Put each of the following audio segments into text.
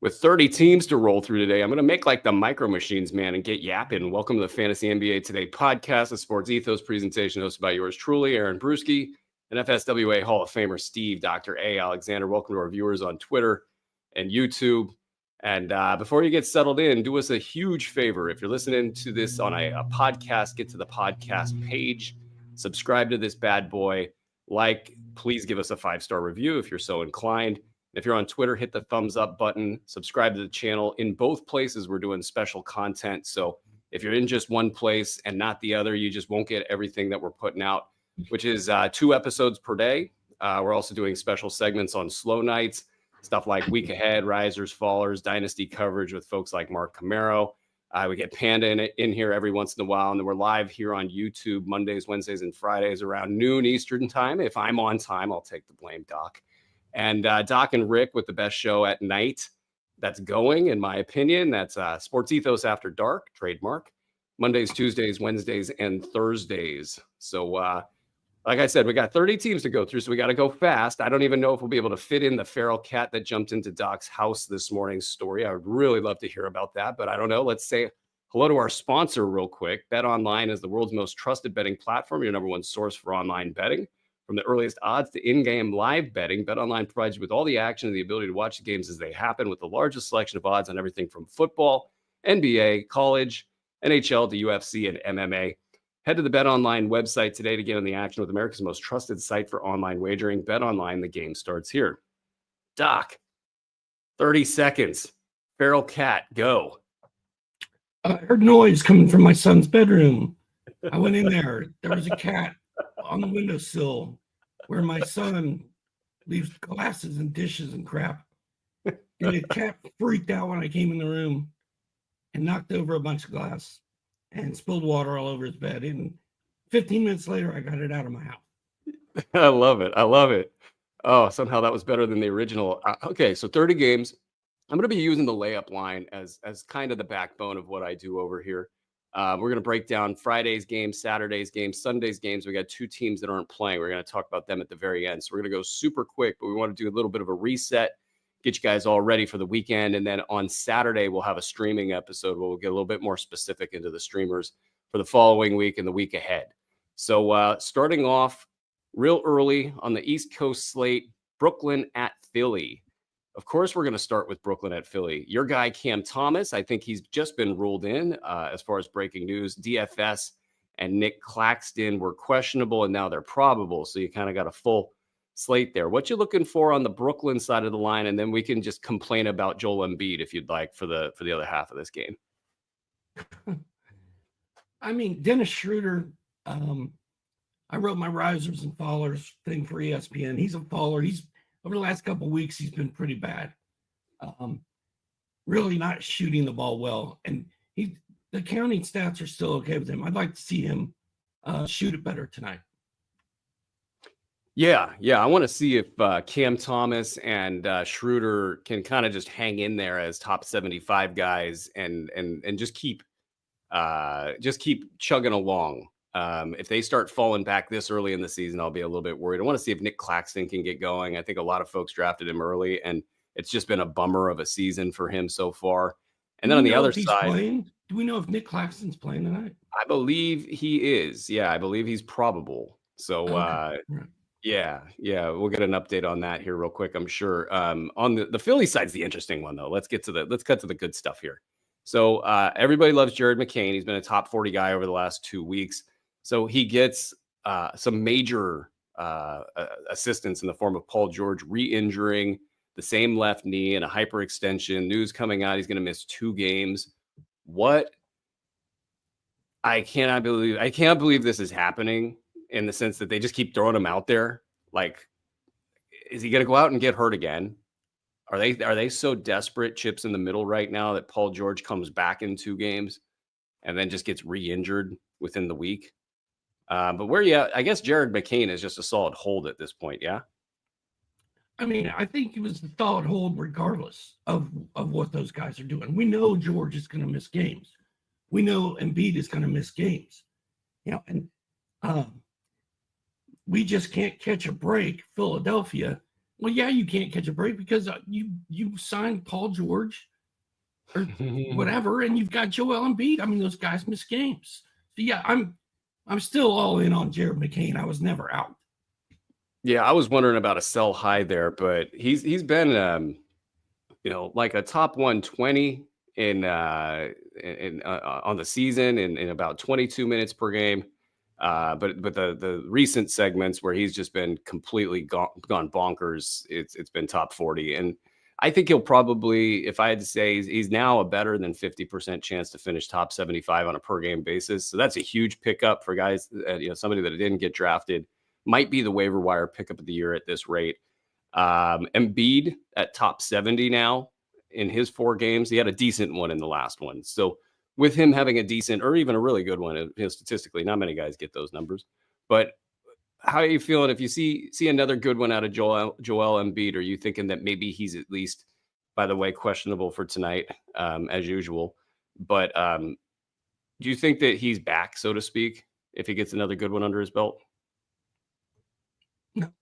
With 30 teams to roll through today, I'm going to make like the Micro Machines, man, and get yapping. Welcome to the Fantasy NBA Today podcast, a sports ethos presentation hosted by yours truly, Aaron Bruski, and FSWA Hall of Famer Steve, Dr. A. Alexander. Welcome to our viewers on Twitter and YouTube. And before you get settled in, do us a huge favor. If you're listening to this on a podcast, get to the podcast page, subscribe to this bad boy, please give us a 5-star review if you're so inclined. If you're on Twitter, hit the thumbs up button, subscribe to the channel. In both places, we're doing special content. So if you're in just one place and not the other, you just won't get everything that we're putting out, which is 2 episodes per day. We're also doing special segments on slow nights, stuff like week ahead, risers, fallers, dynasty coverage with folks like Mark Camaro. We get Panda in here every once in a while. And then we're live here on YouTube Mondays, Wednesdays, and Fridays around noon Eastern time. If I'm on time, I'll take the blame, Doc. And Doc and Rick with the best show at night that's going, in my opinion. That's Sports Ethos After Dark, trademark, Mondays, Tuesdays, Wednesdays, and Thursdays. So like I said, we got 30 teams to go through, so we got to go fast. I don't even know if we'll be able to fit in the feral cat that jumped into Doc's house this morning's story. I would really love to hear about that, but I don't know. Let's say hello to our sponsor real quick. BetOnline is the world's most trusted betting platform, your number one source for online betting. From the earliest odds to in-game live betting, BetOnline provides you with all the action and the ability to watch the games as they happen with the largest selection of odds on everything from football, NBA, college, NHL to UFC and MMA. Head to the BetOnline website today to get on the action with America's most trusted site for online wagering. BetOnline, the game starts here. Doc, 30 seconds. Feral cat, go. I heard noise coming from my son's bedroom. I went in there. There was a cat on the windowsill where my son leaves glasses and dishes and crap. And the cat freaked out when I came in the room and knocked over a bunch of glass and spilled water all over his bed. And 15 minutes later, I got it out of my house. I love it. I love it. Oh, somehow that was better than the original. Okay, so 30 games. I'm going to be using the layup line as kind of the backbone of what I do over here. We're going to break down Friday's games, Saturday's games, Sunday's games. We got 2 teams that aren't playing. We're going to talk about them at the very end. So we're going to go super quick, but we want to do a little bit of a reset, get you guys all ready for the weekend. And then on Saturday, we'll have a streaming episode where we'll get a little bit more specific into the streamers for the following week and the week ahead. So starting off real early on the East Coast slate, Brooklyn at Philly. Of course, we're going to start with Brooklyn at Philly. Your guy, Cam Thomas, I think he's just been ruled in as far as breaking news. DFS and Nick Claxton were questionable, and now they're probable. So you kind of got a full slate there. What you looking for on the Brooklyn side of the line? And then we can just complain about Joel Embiid if you'd like for the other half of this game. I mean, Dennis Schroeder, I wrote my risers and fallers thing for ESPN. He's a faller. Over the last couple of weeks, he's been pretty bad. Really not shooting the ball well. And the counting stats are still okay with him. I'd like to see him shoot it better tonight. Yeah. I want to see if Cam Thomas and Schroeder can kind of just hang in there as top 75 guys and just keep chugging along. If they start falling back this early in the season, I'll be a little bit worried. I want to see if Nick Claxton can get going. I think a lot of folks drafted him early, and it's just been a bummer of a season for him so far. And then on the other side, do we know if Nick Claxton's playing tonight? I believe he is. Yeah, I believe he's probable. So, okay. Yeah, we'll get an update on that here real quick, I'm sure. On the Philly side's the interesting one, though. Let's cut to the good stuff here. So everybody loves Jared McCain. He's been a top 40 guy over the last 2 weeks. So he gets some major assistance in the form of Paul George re-injuring the same left knee and a hyperextension. News coming out, he's going to miss 2 games. What? I can't believe this is happening in the sense that they just keep throwing him out there. Like, is he going to go out and get hurt again? Are they so desperate, chips in the middle right now, that Paul George comes back in 2 games and then just gets re-injured within the week? But I guess Jared McCain is just a solid hold at this point, yeah? I mean, I think he was a solid hold regardless of what those guys are doing. We know George is going to miss games. We know Embiid is going to miss games. And we just can't catch a break, Philadelphia, Well, yeah, you can't catch a break because you signed Paul George or whatever, and you've got Joel Embiid. I mean, those guys miss games. So yeah, I'm still all in on Jared McCain. I was never out. Yeah, I was wondering about a sell high there, but he's been like a top 120 in on the season in about 22 minutes per game. But the recent segments where he's just been completely gone bonkers, it's been top 40. And I think he'll probably, if I had to say, he's now a better than 50% chance to finish top 75 on a per game basis. So that's a huge pickup for guys, somebody that didn't get drafted, might be the waiver wire pickup of the year at this rate. Embiid at top 70 now in his 4 games. He had a decent one in the last one. So with him having a decent or even a really good one, statistically, not many guys get those numbers. But how are you feeling if you see another good one out of Joel Embiid? Are you thinking that maybe he's at least, by the way, questionable for tonight, as usual? But do you think that he's back, so to speak, if he gets another good one under his belt?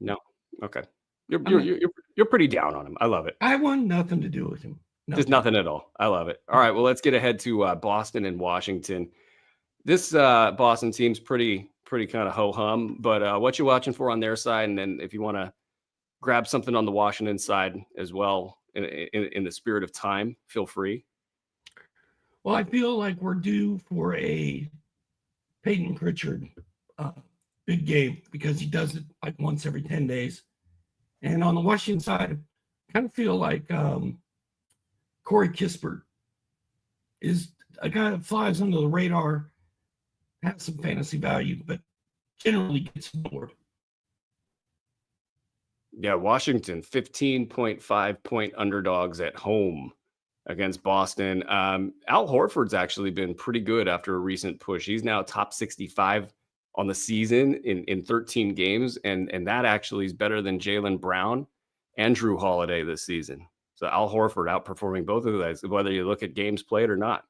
No. Okay. You're pretty down on him. I love it. I want nothing to do with him. Just nothing at all. I love it. All right. Well, let's get ahead to Boston and Washington. This Boston team's pretty kind of ho-hum, but what you watching for on their side? And then if you want to grab something on the Washington side as well, in the spirit of time, feel free. Well, I feel like we're due for a Peyton Pritchard big game because he does it like once every 10 days. And on the Washington side, I kind of feel like Corey Kispert is a guy that flies under the radar, has some fantasy value, but generally gets ignored. Yeah, Washington, 15.5 point underdogs at home against Boston. Al Horford's actually been pretty good after a recent push. He's now top 65 on the season in 13 games, and that actually is better than Jaylen Brown and Drew Holiday this season. So Al Horford outperforming both of those, whether you look at games played or not.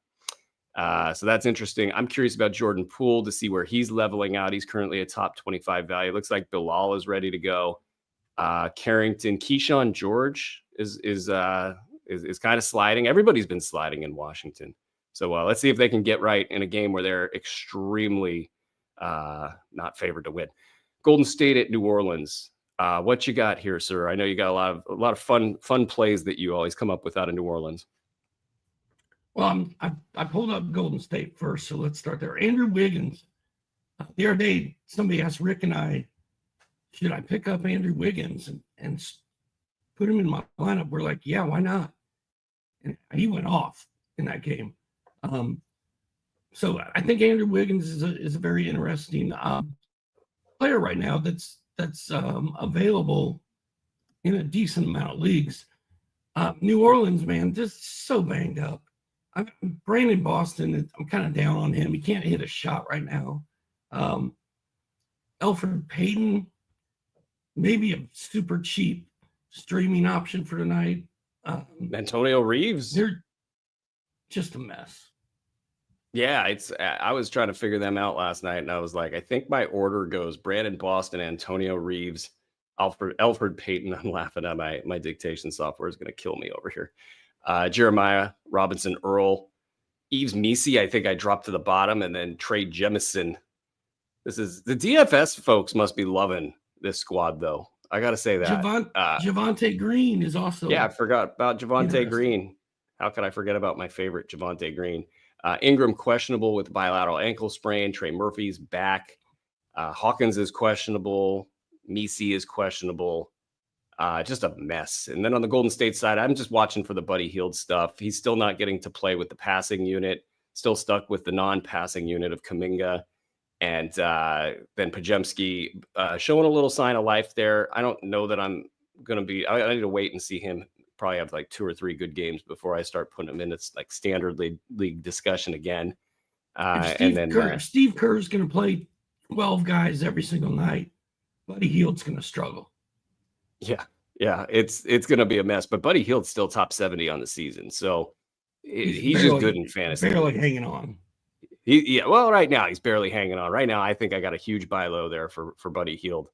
So that's interesting. I'm curious about Jordan Poole to see where he's leveling out. He's currently a top 25 value. Looks like Bilal is ready to go. Carrington, Keyshawn George is kind of sliding. Everybody's been sliding in Washington. So let's see if they can get right in a game where they're extremely not favored to win. Golden State at New Orleans. What you got here, sir? I know you got a lot of fun plays that you always come up with out of New Orleans. Well, I pulled up Golden State first, so let's start there. Andrew Wiggins. The other day, somebody asked Rick and I, should I pick up Andrew Wiggins and put him in my lineup? We're like, yeah, why not? And he went off in that game. So I think Andrew Wiggins is a very interesting player right now that's available in a decent amount of leagues. New Orleans, man, just so banged up. Brandon Boston, I'm kind of down on him. He can't hit a shot right now. Elfrid Payton, maybe a super cheap streaming option for tonight. Antonio Reeves. They're just a mess. Yeah, I was trying to figure them out last night, and I was like, I think my order goes Brandon Boston, Antonio Reeves, Elfrid Payton. I'm laughing at my dictation software is going to kill me over here. Jeremiah Robinson Earl, Yves Missi. I think I dropped to the bottom, and then Trey Jemison. This is the DFS folks must be loving this squad, though. I got to say that. Javonte Green is also. Yeah, I forgot about Javonte Green. How could I forget about my favorite Javonte Green? Ingram questionable with bilateral ankle sprain. Trey Murphy's back. Hawkins is questionable. Missi is questionable. Just a mess. And then on the Golden State side, I'm just watching for the Buddy Hield stuff. He's still not getting to play with the passing unit. Still stuck with the non-passing unit of Kuminga. And then Podziemski showing a little sign of life there. I don't know that I'm going to be – I need to wait and see him probably have like 2 or 3 good games before I start putting him in its like standard league discussion again. Steve Kerr's going to play 12 guys every single night. Buddy Hield's going to struggle. Yeah, it's going to be a mess. But Buddy Hield's still top 70 on the season, so he's just good in fantasy. Barely hanging on. Well, right now he's barely hanging on. Right now, I think I got a huge buy low there for Buddy Hield.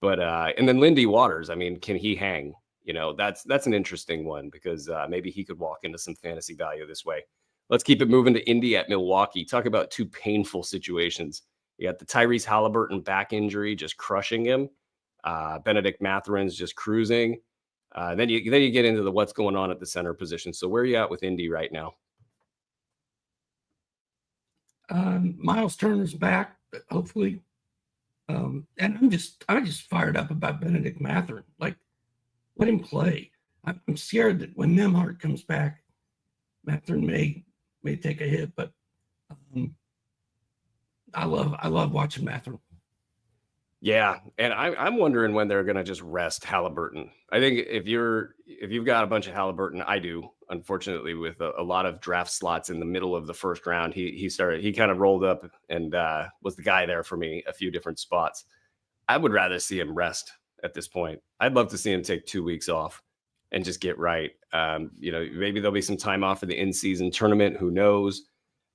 But and then Lindy Waters, I mean, can he hang? That's an interesting one because maybe he could walk into some fantasy value this way. Let's keep it moving to Indy at Milwaukee. Talk about two painful situations. You got the Tyrese Halliburton back injury just crushing him. Benedict Matherin's just cruising. Then you get into the what's going on at the center position. So where are you at with Indy right now? Miles Turner's back, hopefully. And I'm just fired up about Benedict Matherin. Like, let him play. I'm scared that when Nembhard comes back, Matherin may take a hit, but I love watching Matherin. Yeah, and I'm wondering when they're going to just rest Halliburton. I think if you've got a bunch of Halliburton, I do. Unfortunately, with a lot of draft slots in the middle of the first round, he kind of rolled up and was the guy there for me a few different spots. I would rather see him rest at this point. I'd love to see him take 2 weeks off and just get right. Maybe there'll be some time off for the in-season tournament. Who knows?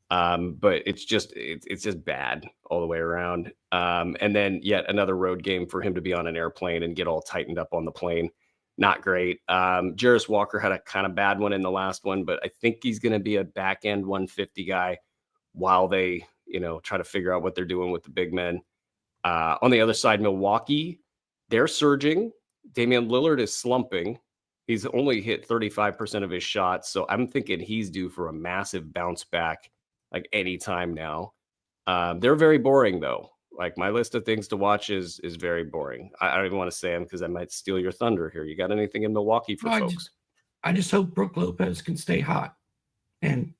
But it's just bad all the way around. And then yet another road game for him to be on an airplane and get all tightened up on the plane. Not great. Jarris Walker had a kind of bad one in the last one, but I think he's going to be a back end 150 guy while they, try to figure out what they're doing with the big men. On the other side, Milwaukee, they're surging. Damian Lillard is slumping. He's only hit 35% of his shots. So I'm thinking he's due for a massive bounce back like any time now. They're very boring though. Like my list of things to watch is very boring. I don't even want to say them because I might steal your thunder here. You got anything in Milwaukee for folks? I just hope Brook Lopez can stay hot. And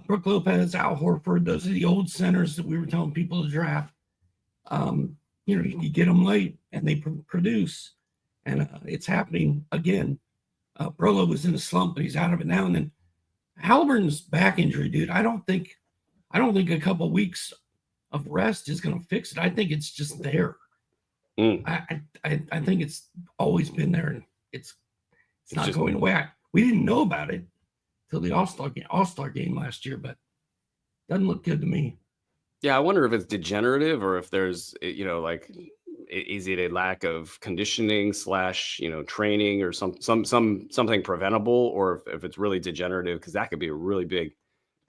Brook Lopez, Al Horford, those are the old centers that we were telling people to draft. You get them late and they produce. And it's happening again. Brolo was in a slump, but he's out of it now. And then Halliburton's back injury, dude. I don't think a couple weeks of rest is going to fix it. I think it's just there. I think it's always been there, and it's not just going away. We didn't know about it till the All-Star game last year, but it doesn't look good to me. Yeah, I wonder if it's degenerative or if there's, is it a lack of conditioning / training or something preventable, or if it's really degenerative, because that could be a really big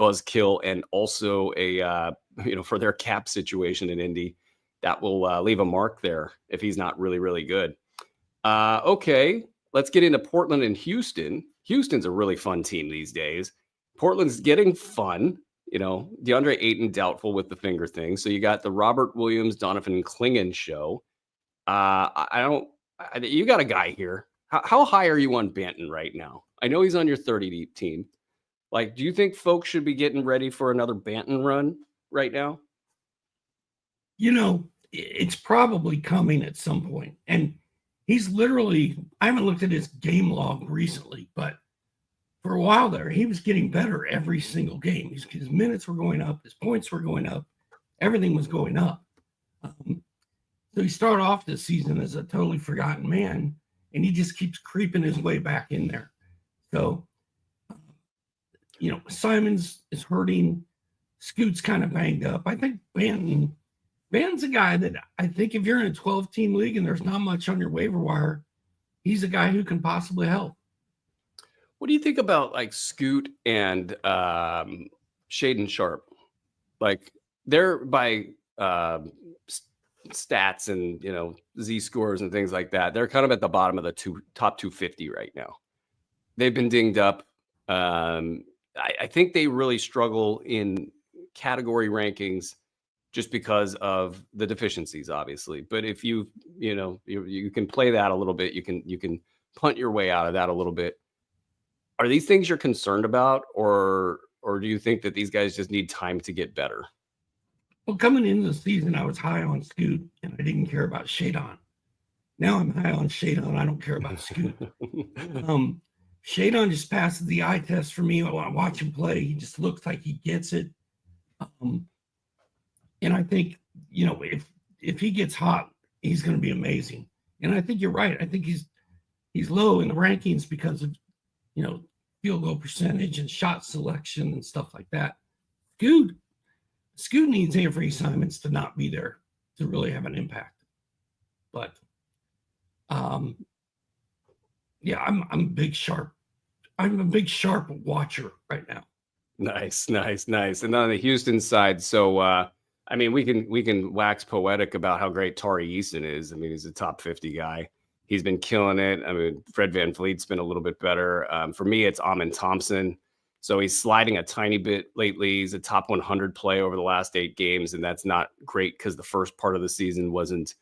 buzzkill and also a for their cap situation in Indy that will leave a mark there if he's not really, really good. Okay, let's get into Portland and Houston. Houston's a really fun team these days. Portland's getting fun. DeAndre Ayton doubtful with the finger thing. So you got the Robert Williams, Donovan Clingan show. You got a guy here. How high are you on Banton right now? I know he's on your 30 deep team. Like, do you think folks should be getting ready for another Banton run right now? It's probably coming at some point. And he's literally, I haven't looked at his game log recently, but for a while there, he was getting better every single game. His minutes were going up, his points were going up, everything was going up. So he started off this season as a totally forgotten man, and he just keeps creeping his way back in there. So, Simons is hurting. Scoot's kind of banged up. I think Banton's a guy that I think if you're in a 12-team league and there's not much on your waiver wire, he's a guy who can possibly help. What do you think about like Scoot and Shaden Sharp? Like they're by stats and Z scores and things like that. They're kind of at the bottom of the top 250 right now. They've been dinged up. I think they really struggle in category rankings just because of the deficiencies, obviously. But if you can play that a little bit, you can punt your way out of that a little bit. Are these things you're concerned about, or do you think that these guys just need time to get better? Well, coming into the season, I was high on Scoot, and I didn't care about Shadon. Now I'm high on Shadon. I don't care about Scoot. Shadon just passes the eye test for me. I watch him play. He just looks like he gets it. And I think, if he gets hot, he's going to be amazing. And I think you're right. I think he's low in the rankings because of, field goal percentage and shot selection and stuff like that. Scoot needs Avery Simons to not be there to really have an impact. But Yeah, I'm a big sharp. I'm a big sharp watcher right now. Nice. And on the Houston side, so I mean, we can wax poetic about how great Tari Eason is. I mean, he's a top 50 guy. He's been killing it. I mean, Fred VanVleet's been a little bit better. For me, it's Amin Thompson. So he's sliding a tiny bit lately. He's a top 100 play over the last 8 games, and that's not great because the first part of the season wasn't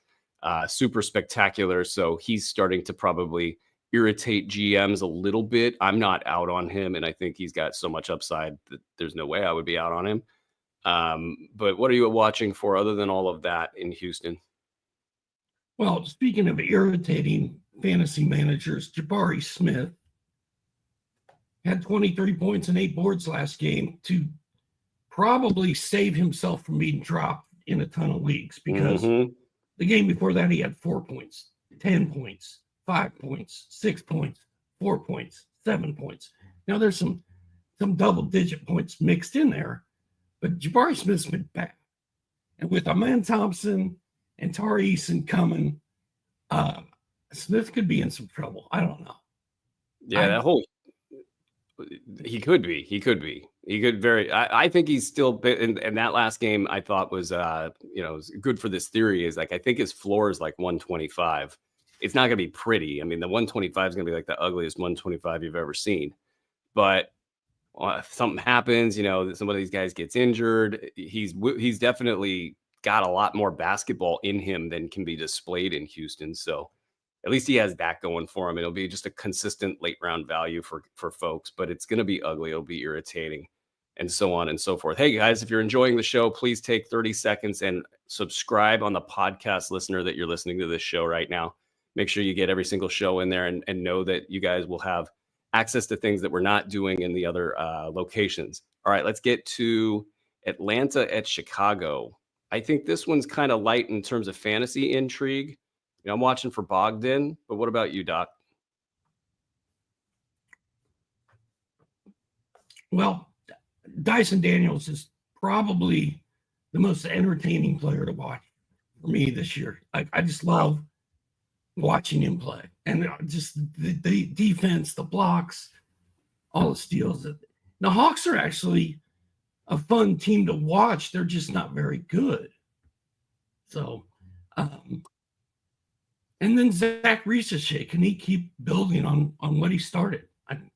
super spectacular. So he's starting to probably irritate GMs a little bit. I'm not out on him, and I think he's got so much upside that there's no way I would be out on him. But what are you watching for other than all of that in Houston? Well, speaking of irritating fantasy managers, Jabari Smith had 23 points and 8 boards last game to probably save himself from being dropped in a ton of leagues, because the game before that he had 4 points, 10 points, 5 points, 6 points, 4 points, 7 points. Now there's some double-digit points mixed in there, but Jabari Smith's been bad. And with Amin Thompson and Tari Eason coming, Smith could be in some trouble. I don't know. Yeah, he could be. I think he's still in that last game. I thought was good for this theory. Is like, I think his floor is like 125. It's not going to be pretty. I mean, the 125 is going to be like the ugliest 125 you've ever seen. But if something happens, some of these guys gets injured, he's definitely got a lot more basketball in him than can be displayed in Houston. So at least he has that going for him. It'll be just a consistent late round value for folks, but it's going to be ugly. It'll be irritating, and so on and so forth. Hey guys, if you're enjoying the show, please take 30 seconds and subscribe on the podcast listener that you're listening to this show right now. Make sure you get every single show in there, and know that you guys will have access to things that we're not doing in the other locations. All right, let's get to Atlanta at Chicago. I think this one's kind of light in terms of fantasy intrigue. I'm watching for Bogdan, but what about you, Doc? Well, Dyson Daniels is probably the most entertaining player to watch for me this year. I just love watching him play, and just the defense, the blocks, all the steals. The Hawks are actually a fun team to watch. They're just not very good. So, and then Zach Reese, can he keep building on what he started? I think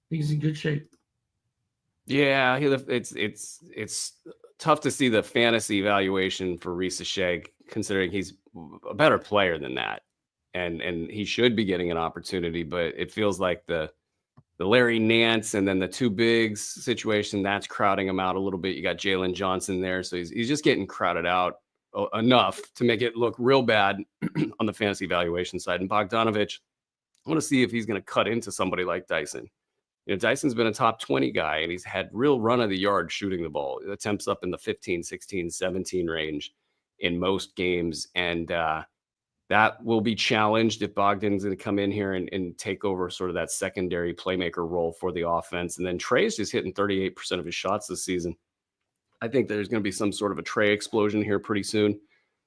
he's in good shape. Yeah, it's tough to see the fantasy valuation for Reese, considering he's a better player than that, and he should be getting an opportunity. But it feels like the Larry Nance and then the two bigs situation that's crowding him out a little bit. You got Jalen Johnson there, so he's just getting crowded out enough to make it look real bad on the fantasy valuation side. And Bogdanovich, I want to see if he's going to cut into somebody like Dyson. Dyson's been a top 20 guy, and he's had real run of the yard shooting the ball. Attempts up in the 15, 16, 17 range in most games. And that will be challenged if Bogdan's going to come in here and take over sort of that secondary playmaker role for the offense. And then Trey's just hitting 38% of his shots this season. I think there's going to be some sort of a Trey explosion here pretty soon.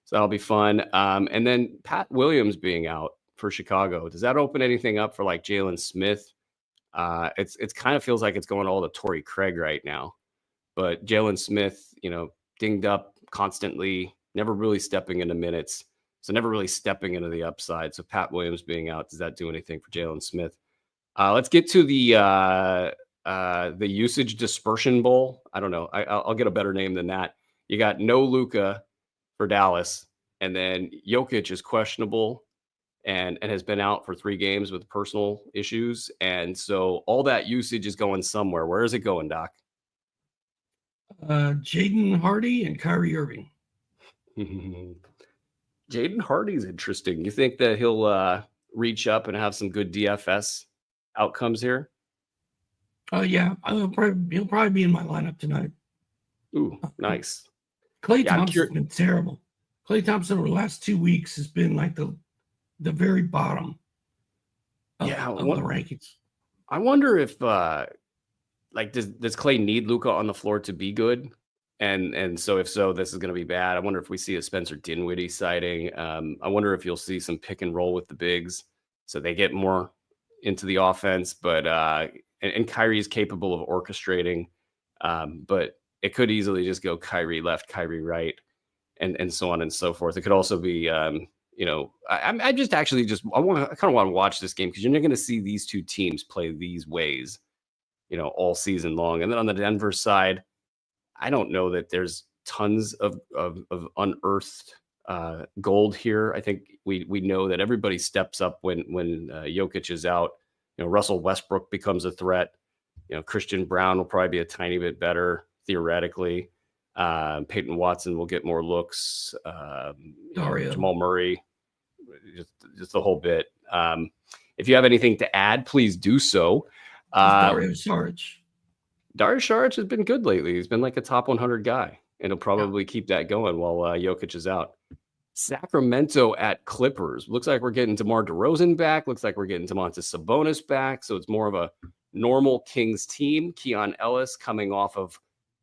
So that'll be fun. And then Pat Williams being out for Chicago, does that open anything up for like Jalen Smith? It's kind of feels like it's going all to Torrey Craig right now. But Jalen Smith, dinged up constantly, never really stepping into minutes. So never really stepping into the upside. So Pat Williams being out, does that do anything for Jalen Smith? Let's get to the usage dispersion bowl. I don't know. I'll get a better name than that. You got no Luka for Dallas, and then Jokic is questionable and has been out for 3 games with personal issues. And so all that usage is going somewhere. Where is it going, Doc? Jaden Hardy and Kyrie Irving. Jaden Hardy's interesting. You think that he'll reach up and have some good DFS outcomes here? Yeah, he'll probably be in my lineup tonight. Ooh, nice. Klay Thompson's been terrible. Klay Thompson over the last 2 weeks has been like the very bottom of the rankings. I wonder if does Klay need Luka on the floor to be good? And so if so, this is going to be bad. I wonder if we see a Spencer Dinwiddie sighting. I wonder if you'll see some pick and roll with the bigs so they get more into the offense. But and Kyrie is capable of orchestrating, but it could easily just go Kyrie left, Kyrie right, and so on and so forth. It could also be, I just actually just I kind of want to watch this game because you're not going to see these two teams play these ways, all season long. And then on the Denver side, I don't know that there's tons of unearthed gold here. I think we know that everybody steps up when Jokic is out. Russell Westbrook becomes a threat. Christian Brown will probably be a tiny bit better theoretically. Peyton Watson will get more looks. Jamal Murray, just the whole bit. If you have anything to add, please do so. Dario Saric. Dario Saric has been good lately. He's been like a top 100 guy, and he'll probably keep that going while Jokic is out. Sacramento at Clippers. Looks like we're getting DeMar DeRozan back. Looks like we're getting Domantas Sabonis back. So it's more of a normal Kings team. Keon Ellis coming off of,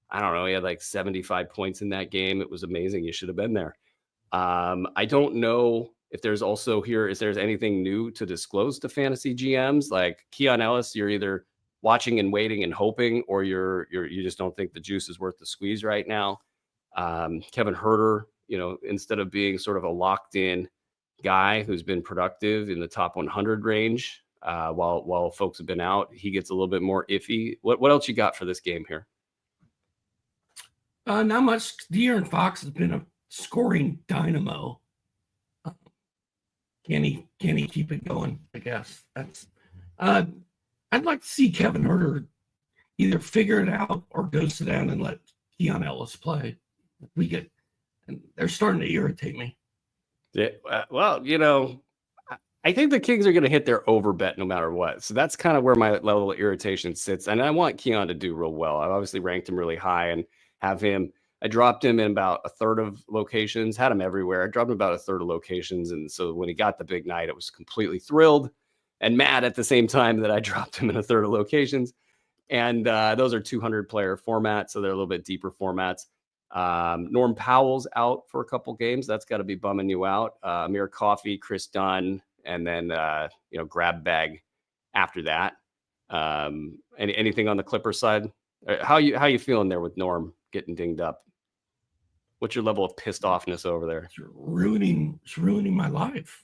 I don't know, he had like 75 points in that game. It was amazing. You should have been there. I don't know if there's also here, if there's anything new to disclose to fantasy GMs. Like Keon Ellis, you're either watching and waiting and hoping, or you just don't think the juice is worth the squeeze right now. Kevin Huerter, instead of being sort of a locked in guy who's been productive in the top 100 range, while folks have been out, he gets a little bit more iffy. What else you got for this game here? Not much. De'Aaron Fox has been a scoring dynamo. Can he keep it going? I guess that's. I'd like to see Kevin Huerter either figure it out or go sit down and let Keon Ellis play. And they're starting to irritate me. Yeah, well, I think the Kings are going to hit their over bet no matter what. So that's kind of where my level of irritation sits. And I want Keon to do real well. I obviously ranked him really high and have him. I dropped him in about a third of locations, had him everywhere. I dropped him about a third of locations. And so when he got the big night, I was completely thrilled and mad at the same time that I dropped him in a third of locations. And those are 200 player formats. So they're a little bit deeper formats. Norm Powell's out for a couple games. That's got to be bumming you out. Amir Coffey, Chris Dunn, and then, grab bag after that. Anything on the Clippers side? How you feeling there with Norm getting dinged up? What's your level of pissed offness over there? It's ruining my life.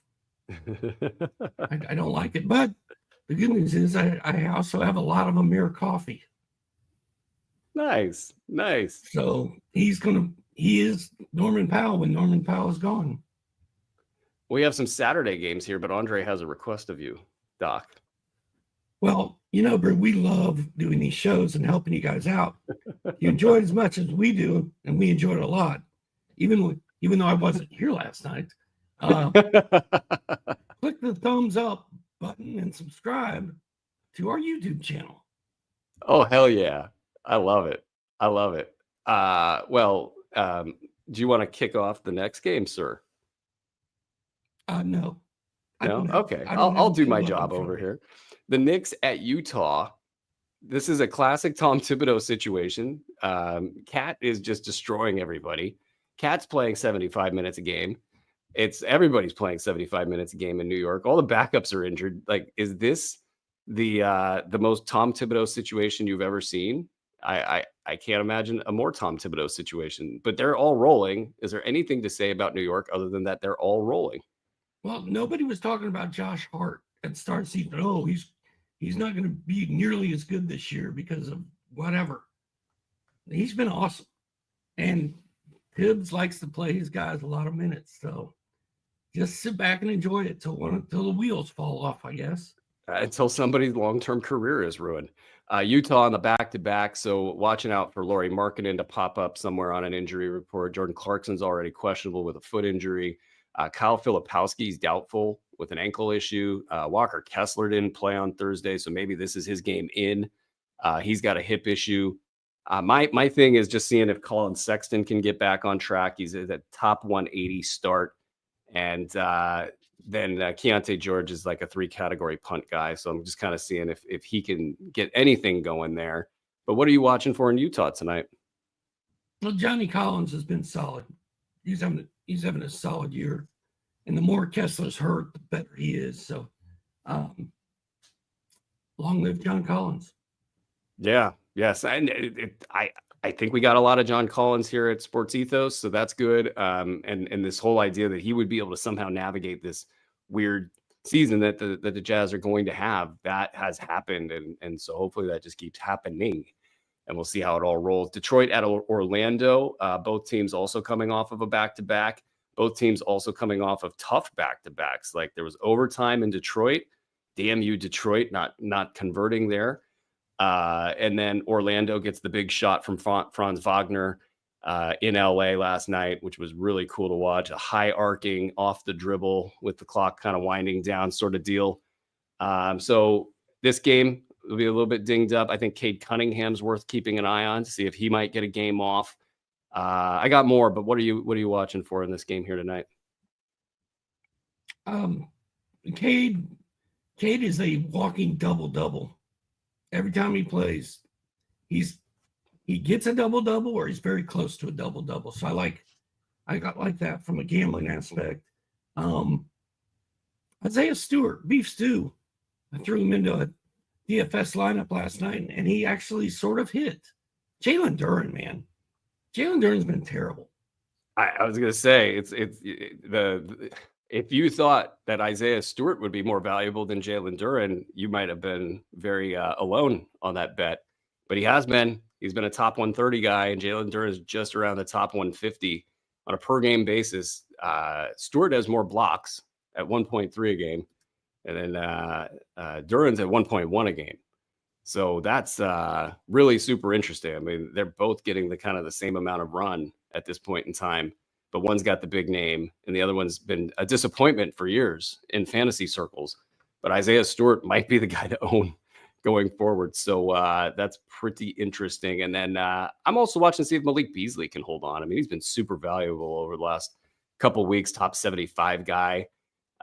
I don't like it, but the good news is I also have a lot of Amir Coffey. Nice. So he is Norman Powell when Norman Powell is gone. We have some Saturday games here, but Andre has a request of you, Doc. Well, Bert, we love doing these shows and helping you guys out. You enjoy it as much as we do, and we enjoy it a lot. Even though I wasn't here last night, click the thumbs up button and subscribe to our YouTube channel. Oh, hell yeah. I love it. Do you want to kick off the next game, sir? No. No? Okay. I'll do my job over here. The Knicks at Utah. This is a classic Tom Thibodeau situation. Cat is just destroying everybody. Cat's playing 75 minutes a game. Everybody's playing 75 minutes a game in New York. All the backups are injured. Like, is this the most Tom Thibodeau situation you've ever seen? I can't imagine a more Tom Thibodeau situation, but they're all rolling. Is there anything to say about New York other than that they're all rolling? Well, nobody was talking about Josh Hart at start season. Oh, he's not going to be nearly as good this year because of whatever. He's been awesome. And Tibbs likes to play his guys a lot of minutes. So just sit back and enjoy it till the wheels fall off, I guess. Until somebody's long-term career is ruined. Utah on the back-to-back, so watching out for Lauri Markkanen to pop up somewhere on an injury report. Jordan Clarkson's already questionable with a foot injury. Kyle Filipowski's doubtful with an ankle issue. Walker Kessler didn't play on Thursday, so maybe this is his game in. He's got a hip issue. My thing is just seeing if Colin Sexton can get back on track. He's at the top 180 start. And then Keontae George is like a 3-category punt guy. So I'm just kind of seeing if he can get anything going there. But what are you watching for in Utah tonight? Well, Johnny Collins has been solid. He's having a solid year, and the more Kessler's hurt, the better he is. So, long live John Collins. Yeah. Yes. And I think we got a lot of John Collins here at Sports Ethos, so that's good. And this whole idea that he would be able to somehow navigate this weird season that the Jazz are going to have, that has happened, and so hopefully that just keeps happening, and we'll see how it all rolls. Detroit at Orlando, both teams also coming off of a back-to-back. Both teams also coming off of tough back-to-backs. Like there was overtime in Detroit. Damn you, Detroit, not converting there. And then Orlando gets the big shot from Franz Wagner in LA last night, which was really cool to watch. A high arcing off the dribble with the clock kind of winding down sort of deal. So this game will be a little bit dinged up. I think Cade Cunningham's worth keeping an eye on to see if he might get a game off. I got more, but what are you watching for in this game here tonight? Cade is a walking double-double. Every time he plays, he gets a double-double or he's very close to a double-double. So I got like that from a gambling aspect. Isaiah Stewart, beef stew. I threw him into a DFS lineup last night, and he actually sort of hit. Jalen Duren, man. Jalen Duren's been terrible. I was gonna say if you thought that Isaiah Stewart would be more valuable than Jalen Duren, you might have been very alone on that bet. But he has been. He's been a top 130 guy, and Jalen Duren is just around the top 150 on a per game basis. Stewart has more blocks at 1.3 a game, and then Duren's at 1.1 a game. So that's really super interesting. I mean, they're both getting the kind of the same amount of run at this point in time, but one's got the big name and the other one's been a disappointment for years in fantasy circles. But Isaiah Stewart might be the guy to own going forward. So that's pretty interesting. And then I'm also watching to see if Malik Beasley can hold on. I mean, he's been super valuable over the last couple of weeks, top 75 guy.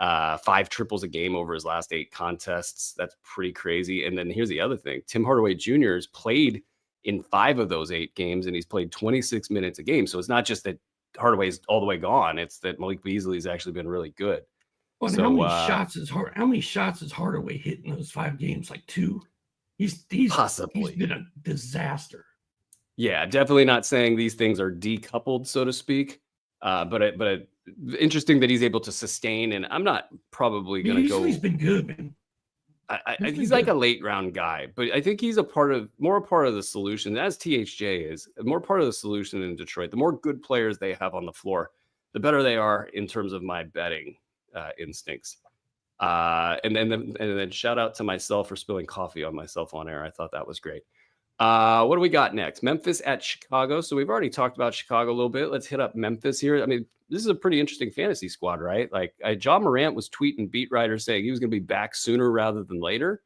5 triples a game over his last 8 contests. That's pretty crazy. And then here's the other thing. Tim Hardaway Jr. has played in 5 of those 8 games, and he's played 26 minutes a game. So it's not just that Hardaway's all the way gone. It's that Malik Beasley's actually been really good. Well, so, how many shots is Hardaway hit in those 5 games? Like 2? He's possibly. He's been a disaster. Yeah, definitely not saying these things are decoupled, so to speak. But interesting that he's able to sustain, and I'm not probably going to go. He's been good, man. He's like a late round guy, but I think he's more a part of the solution, as THJ is, more part of the solution in Detroit. The more good players they have on the floor, the better they are in terms of my betting instincts. And then shout out to myself for spilling coffee on myself on air. I thought that was great. What do we got next? Memphis at Chicago. So we've already talked about Chicago a little bit. Let's hit up Memphis here. I mean, this is a pretty interesting fantasy squad, right? Like John Morant was tweeting beat writers saying he was going to be back sooner rather than later.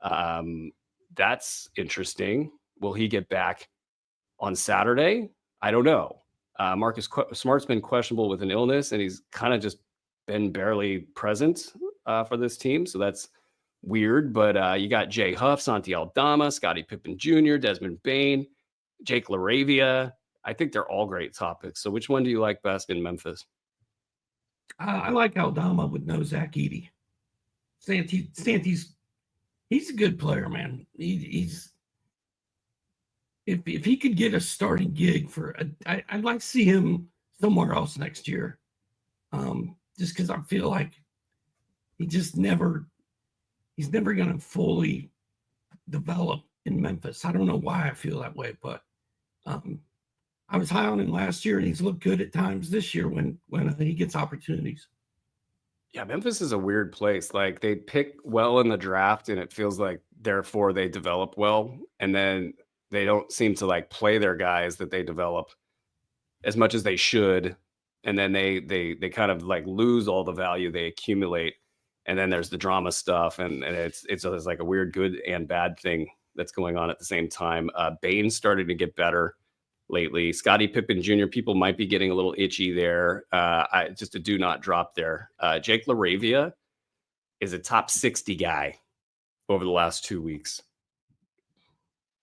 That's interesting. Will he get back on Saturday? I don't know. Marcus Smart's been questionable with an illness, and he's kind of just been barely present for this team. So that's weird, but you got Jay Huff, Santi Aldama, Scottie Pippen Jr., Desmond Bane, Jake LaRavia. I think they're all great topics. So which one do you like best in Memphis? I like Aldama with no Zach Edey. Santi's he's a good player, man. He's if he could get a starting gig I'd like to see him somewhere else next year. Just because I feel like he's never going to fully develop in Memphis. I don't know why I feel that way, but I was high on him last year, and he's looked good at times this year when he gets opportunities. Yeah, Memphis is a weird place. Like they pick well in the draft, and it feels like therefore they develop well, and then they don't seem to like play their guys that they develop as much as they should, and then they kind of like lose all the value they accumulate. And then there's the drama stuff, and it's like a weird good and bad thing that's going on at the same time. Bane's starting to get better lately. Scottie Pippen Jr., people might be getting a little itchy there. Just a do not drop there. Jake LaRavia is a top 60 guy over the last 2 weeks.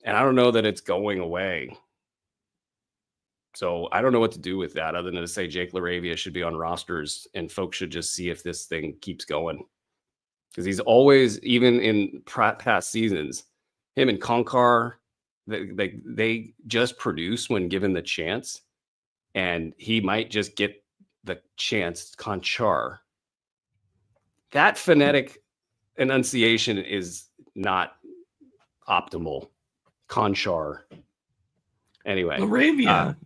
And I don't know that it's going away. So I don't know what to do with that other than to say Jake LaRavia should be on rosters and folks should just see if this thing keeps going. Because he's always, even in past seasons, him and Konkar, they just produce when given the chance. And he might just get the chance, Konchar. That phonetic enunciation is not optimal. Konchar. Anyway. LaRavia.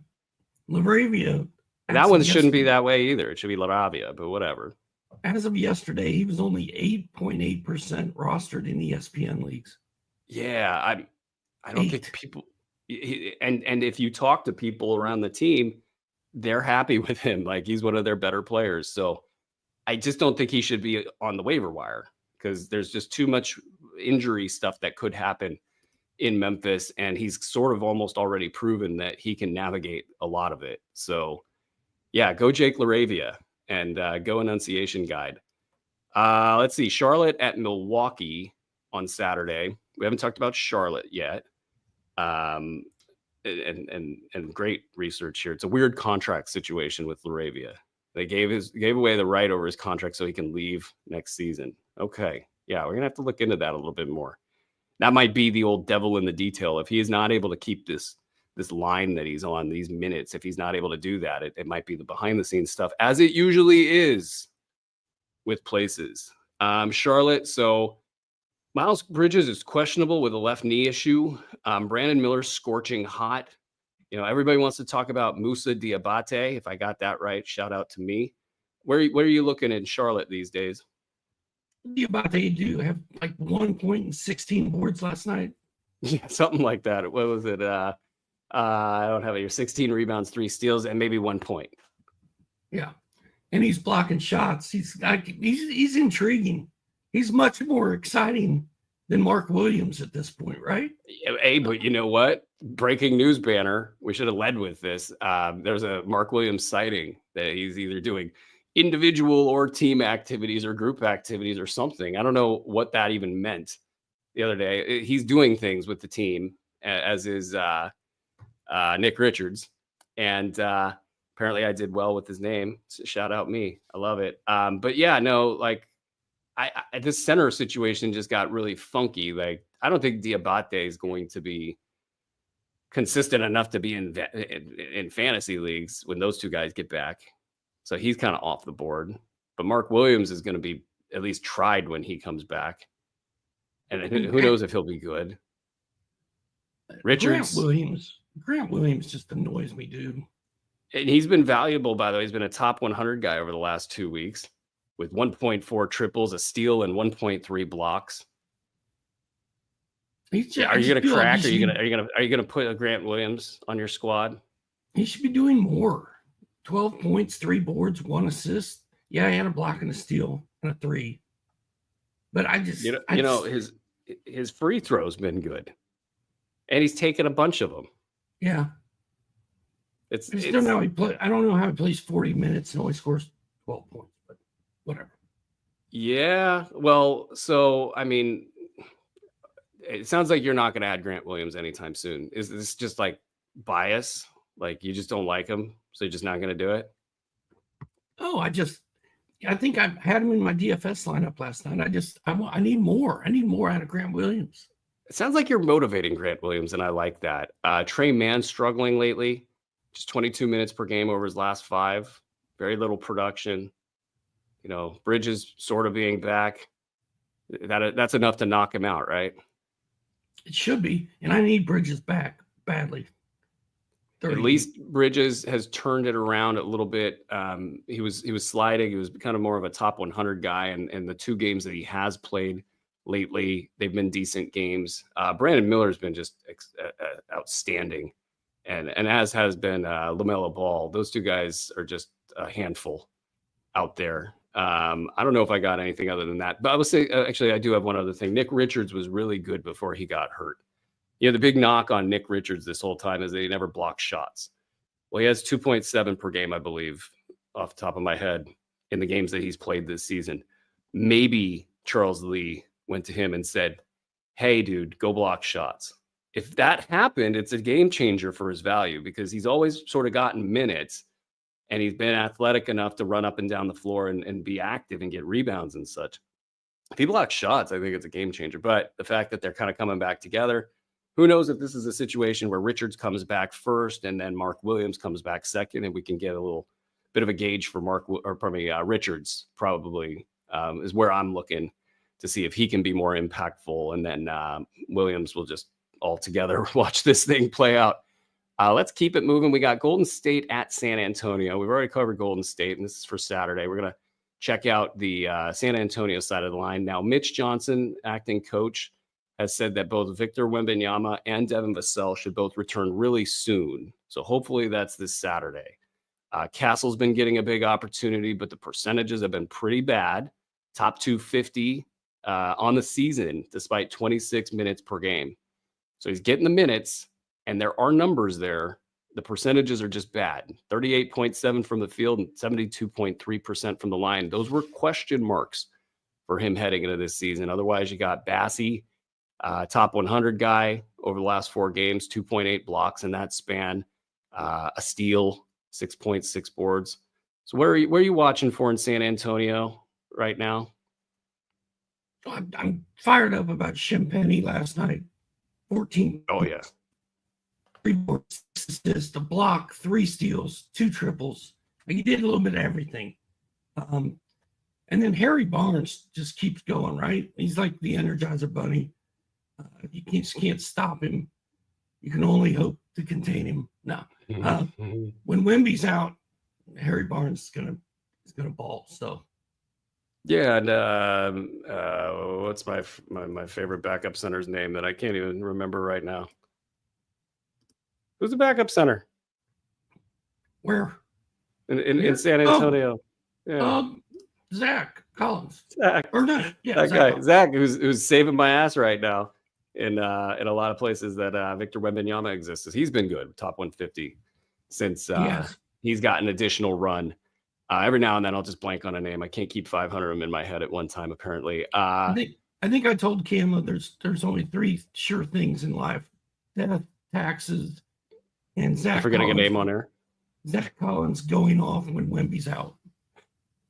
That one shouldn't be that way either. It should be LaRavia, but whatever. As of yesterday, he was only 8.8% rostered in ESPN leagues. Yeah, I don't think people, and if you talk to people around the team, they're happy with him. Like, he's one of their better players. So I just don't think he should be on the waiver wire because there's just too much injury stuff that could happen in Memphis. And he's sort of almost already proven that he can navigate a lot of it. So yeah, go Jake LaRavia and go enunciation guide. Let's see. Charlotte at Milwaukee on Saturday. We haven't talked about Charlotte yet. And great research here. It's a weird contract situation with LaRavia. They gave away the right over his contract so he can leave next season. Okay. Yeah, we're gonna have to look into that a little bit more. That might be the old devil in the detail. If he is not able to keep this line that he's on, these minutes, if he's not able to do that, it might be the behind the scenes stuff, as it usually is with places. Charlotte, so Miles Bridges is questionable with a left knee issue. Brandon Miller's scorching hot. You know, everybody wants to talk about Moussa Diabate. If I got that right, shout out to me. Where are you looking in Charlotte these days? Diabate do have like 1 point and 16 boards last night. Yeah, something like that. What was it? I don't have it here. 16 rebounds, 3 steals, and maybe 1 point. Yeah, and he's blocking shots. He's intriguing. He's much more exciting than Mark Williams at this point, right? Hey, but you know what? Breaking news banner. We should have led with this. There's a Mark Williams sighting that he's either doing individual or team activities or group activities or something. I don't know what that even meant the other day. He's doing things with the team, as is Nick Richards. And apparently I did well with his name. So shout out me. I love it. But yeah, no, like, this center situation just got really funky. Like, I don't think Diabate is going to be consistent enough to be in fantasy leagues when those two guys get back. So he's kind of off the board. But Mark Williams is going to be at least tried when he comes back. And who knows if he'll be good. Richards. Grant Williams just annoys me, dude. And he's been valuable, by the way. He's been a top 100 guy over the last 2 weeks, with 1.4 triples, a steal, and 1.3 blocks. Are you going to crack? Are you going to put a Grant Williams on your squad? He should be doing more. 12 points, 3 boards, 1 assist. Yeah, he had a block and a steal and a 3. But his free throw's been good, and he's taken a bunch of them. Yeah, I don't know how he plays 40 minutes and only scores 12 points, but whatever. Yeah, well, so I mean, it sounds like you're not going to add Grant Williams anytime soon. Is this just like bias? Like, you just don't like him, so you're just not going to do it? Oh, I think I had him in my DFS lineup last night. I need more. I need more out of Grant Williams. It sounds like you're motivating Grant Williams, and I like that. Trey Mann struggling lately, just 22 minutes per game over his last 5. Very little production. You know, Bridges sort of being back. That's enough to knock him out, right? It should be, and I need Bridges back badly. At least Bridges has turned it around a little bit. He was sliding. He was kind of more of a top 100 guy, and the 2 games that he has played lately, they've been decent games. Brandon Miller's been just outstanding, and as has been LaMelo Ball. Those 2 guys are just a handful out there. I don't know if I got anything other than that, but I would say actually I do have one other thing. Nick Richards was really good before he got hurt. The big knock on Nick Richards this whole time is that he never blocks shots. Well, he has 2.7 per game, I believe, off the top of my head, in the games that he's played this season. Maybe Charles Lee went to him and said, "Hey, dude, go block shots." if that happened, it's a game changer for his value because he's always sort of gotten minutes and he's been athletic enough to run up and down the floor and be active and get rebounds and such. If he blocks shots, I think it's a game changer. But the fact that they're kind of coming back together, who knows if this is a situation where Richards comes back first and then Mark Williams comes back second, and we can get a little bit of a gauge for Richards probably is where I'm looking to see if he can be more impactful. And then Williams will just all together watch this thing play out. Let's keep it moving. We got Golden State at San Antonio. We've already covered Golden State, and this is for Saturday. We're going to check out the San Antonio side of the line. Now, Mitch Johnson, acting coach, has said that both Victor Wembanyama and Devin Vassell should both return really soon. So hopefully that's this Saturday. Castle's been getting a big opportunity, but the percentages have been pretty bad. Top 250 on the season, despite 26 minutes per game. So he's getting the minutes, and there are numbers there. The percentages are just bad. 38.7 from the field and 72.3% from the line. Those were question marks for him heading into this season. Otherwise, you got Bassey, top 100 guy over the last 4 games, 2.8 blocks in that span, a steal, 6.6 boards. So where are you watching for in San Antonio right now? I'm fired up about Champagne last night. 14. Oh, yeah. 3 boards, 6 assists, a block, 3 steals, 2 triples. He did a little bit of everything. And then Harry Barnes just keeps going, right? He's like the Energizer Bunny. You can't stop him. You can only hope to contain him. No. When Wemby's out, Harry Barnes is gonna ball. So. Yeah, and what's my favorite backup center's name that I can't even remember right now? Who's the backup center? Where? In San Antonio. Zach Collins. Zach. Or not? Yeah, that guy, Zach, who's saving my ass right now in a lot of places that Victor Wembanyama exists. He's been good, top 150 since he's got an additional run. Every now and then I'll just blank on a name. I can't keep 500 of them in my head at one time, apparently. I think I told Cam there's only 3 sure things in life: death, taxes, and Zach. I forget a name on there. Zach Collins going off when Wemby's out.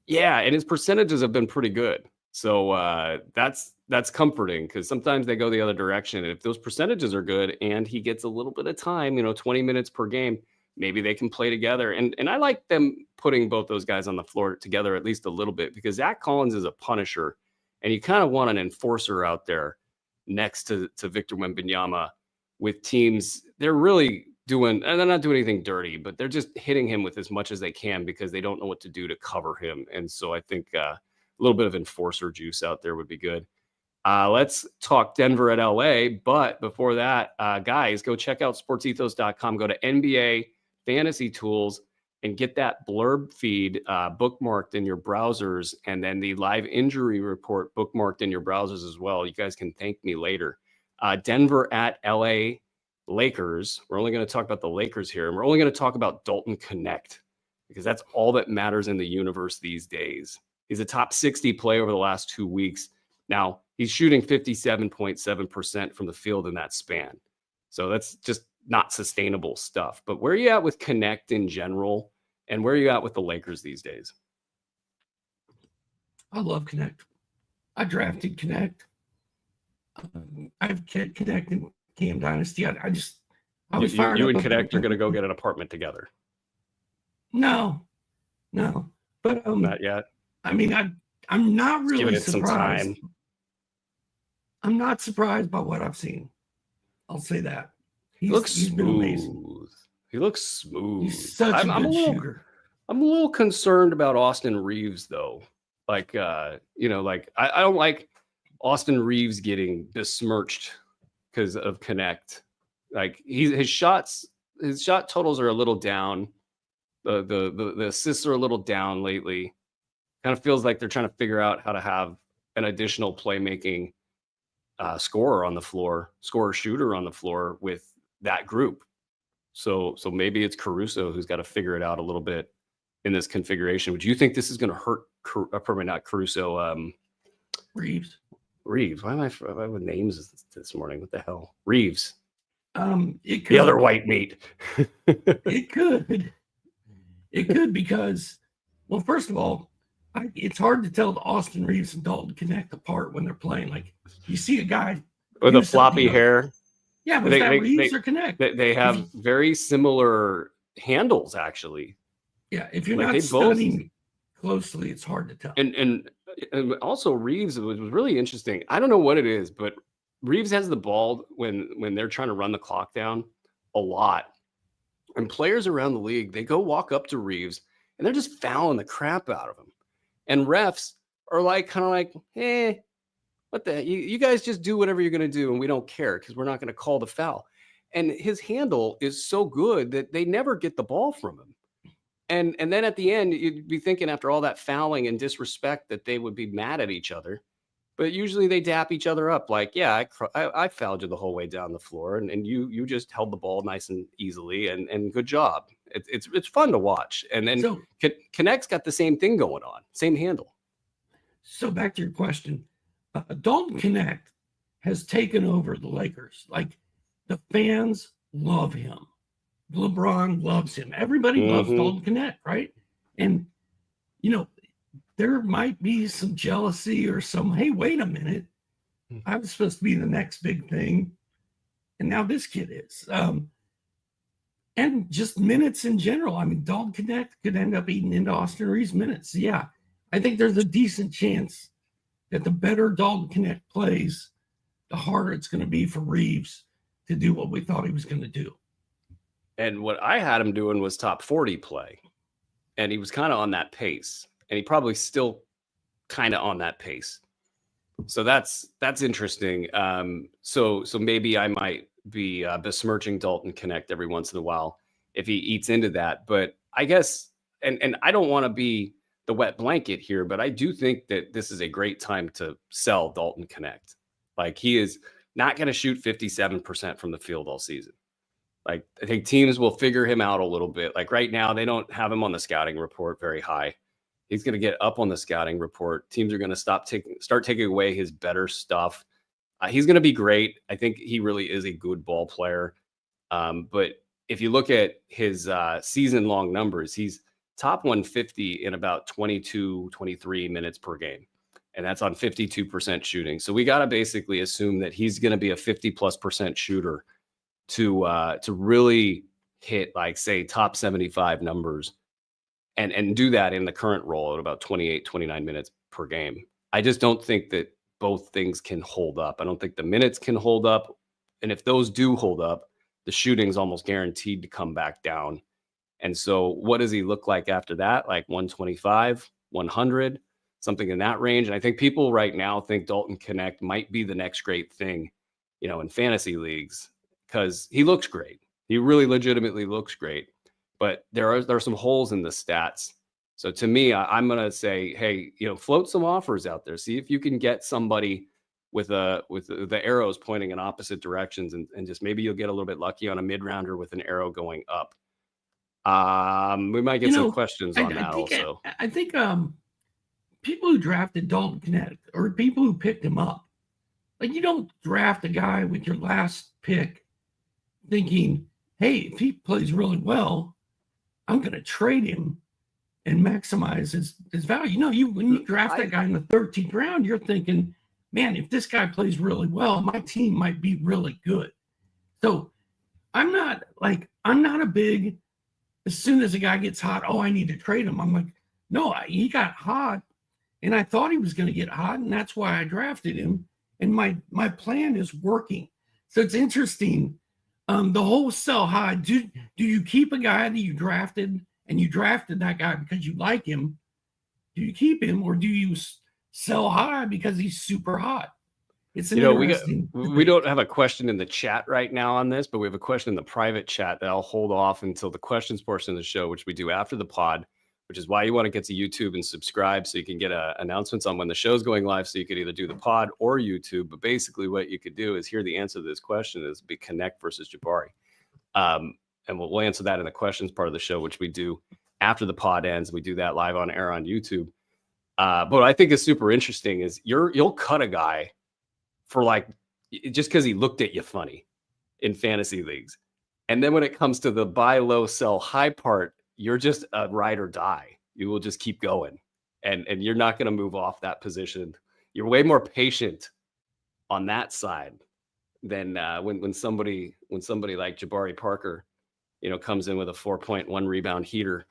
Yeah, and his percentages have been pretty good. So that's comforting because sometimes they go the other direction. And if those percentages are good and he gets a little bit of time, 20 minutes per game, maybe they can play together. And I like them putting both those guys on the floor together at least a little bit because Zach Collins is a punisher. And you kind of want an enforcer out there next to Victor Wembanyama with teams. They're really and they're not doing anything dirty, but they're just hitting him with as much as they can because they don't know what to do to cover him. And so I think a little bit of enforcer juice out there would be good. Let's talk Denver at LA. But before that, guys, go check out sportsethos.com. Go to NBA Fantasy Tools and get that blurb feed bookmarked in your browsers, and then the live injury report bookmarked in your browsers as well. You guys can thank me later. Denver at LA Lakers. We're only going to talk about the Lakers here, and we're only going to talk about Dalton Connect because that's all that matters in the universe these days. He's a top 60 play over the last 2 weeks. Now, he's shooting 57.7% from the field in that span. So that's just not sustainable stuff. But where are you at with Connect in general, and where are you at with the Lakers these days? I love Connect. I drafted Connect. I've connected Cam Dynasty. I was fired up. You and Connect are going to go get an apartment together. No. But not yet. I mean, I'm not really giving it surprised. Some time. I'm not surprised by what I've seen. I'll say that. He's been amazing. He looks smooth. He's such a good shooter. I'm a little concerned about Austin Reeves, though. I don't like Austin Reeves getting besmirched because of Connect. Like his shot totals are a little down. The assists are a little down lately. Kind of feels like they're trying to figure out how to have an additional playmaking scorer shooter on the floor with that group. So maybe it's Caruso who's got to figure it out a little bit in this configuration. Would you think this is going to hurt? Probably not Caruso. Reeves. Why am I with names this morning? What the hell? Reeves. It The other could. white meat. It could. It could because, well, first of all, it's hard to tell the Austin Reeves and Dalton Connect apart when they're playing. Like you see a guy With do the something, floppy you go, hair. yeah, was They that they Reeves they or Connect? they If have you, very similar handles, actually. yeah, if you're Like not they both, studying closely, it's hard to tell. and also Reeves was really interesting. I don't know what it is, but Reeves has the ball when they're trying to run the clock down a lot. And players around the league, they go walk up to Reeves and they're just fouling the crap out of him. And refs are like kind of like, what the you guys just do whatever you're going to do and we don't care because we're not going to call the foul. And his handle is so good that they never get the ball from him. And then at the end, you'd be thinking after all that fouling and disrespect that they would be mad at each other. But usually they dap each other up like, yeah, I fouled you the whole way down the floor, and you just held the ball nice and easily, and good job. It's fun to watch. And then So, Connect's got the same thing going on, same handle. so back to your question, Dalton Connect has taken over the Lakers. Like the fans love him. LeBron loves him. Everybody loves Dalton Connect, right? And you know, there might be some jealousy or some, hey, wait a minute, I was supposed to be the next big thing, and now this kid is. And just minutes in general. I mean, Dalton Connect could end up eating into Austin Reeves minutes. Yeah, I think there's a decent chance that the better Dalton Connect plays, the harder it's going to be for Reeves to do what we thought he was going to do. And what I had him doing was top 40 play, and he was kind of on that pace, and he probably still kind of on that pace. So that's interesting. So maybe I might be besmirching Dalton Connect every once in a while if he eats into that. But I guess, and I don't want to be the wet blanket here, but I do think that this is a great time to sell Dalton Connect. Like he is not going to shoot 57% from the field all season. Like I think teams will figure him out a little bit. Like right now, they don't have him on the scouting report very high. He's going to get up on the scouting report. Teams are going to start taking away his better stuff. He's going to be great. I think he really is a good ball player. But if you look at his season-long numbers, he's top 150 in about 22, 23 minutes per game. And that's on 52% shooting. So we got to basically assume that he's going to be a 50+% shooter to really hit, like, say, top 75 numbers. And do that in the current role at about 28, 29 minutes per game. I just don't think that both things can hold up. I don't think the minutes can hold up. And if those do hold up, the shooting's almost guaranteed to come back down. And so what does he look like after that? Like 125, 100, something in that range. And I think people right now think Dalton Connect might be the next great thing, in fantasy leagues, because he looks great. He really legitimately looks great. But there are some holes in the stats. So to me, I'm going to say, hey, float some offers out there. See if you can get somebody with the arrows pointing in opposite directions, and just maybe you'll get a little bit lucky on a mid-rounder with an arrow going up. We might get some questions on that also. I think people who drafted Dalton Connect or people who picked him up, like you don't draft a guy with your last pick thinking, hey, if he plays really well, I'm going to trade him and maximize his value. When you draft that guy in the 13th round, you're thinking, man, if this guy plays really well, my team might be really good. So I'm not a big, as soon as a guy gets hot, oh, I need to trade him. I'm like, no, he got hot and I thought he was going to get hot. And that's why I drafted him. And my plan is working. So it's interesting. The whole sell high, do you keep a guy that you drafted and you drafted that guy because you like him? Do you keep him, or do you sell high because he's super hot? It's an interesting we don't have a question in the chat right now on this, but we have a question in the private chat that I'll hold off until the questions portion of the show, which we do after the pod, which is why you want to get to YouTube and subscribe so you can get announcements on when the show's going live. So you could either do the pod or YouTube. But basically what you could do is hear the answer to this question is be Connect versus Jabari. And we'll answer that in the questions part of the show, which we do after the pod ends. We do that live on air on YouTube. But what I think is super interesting is you'll cut a guy for just because he looked at you funny. in fantasy leagues. And then when it comes to the buy low, sell high part, you're just a ride or die. You will just keep going. And you're not going to move off that position. You're way more patient on that side than when somebody like Jabari Parker, comes in with a 4.1 rebound heater.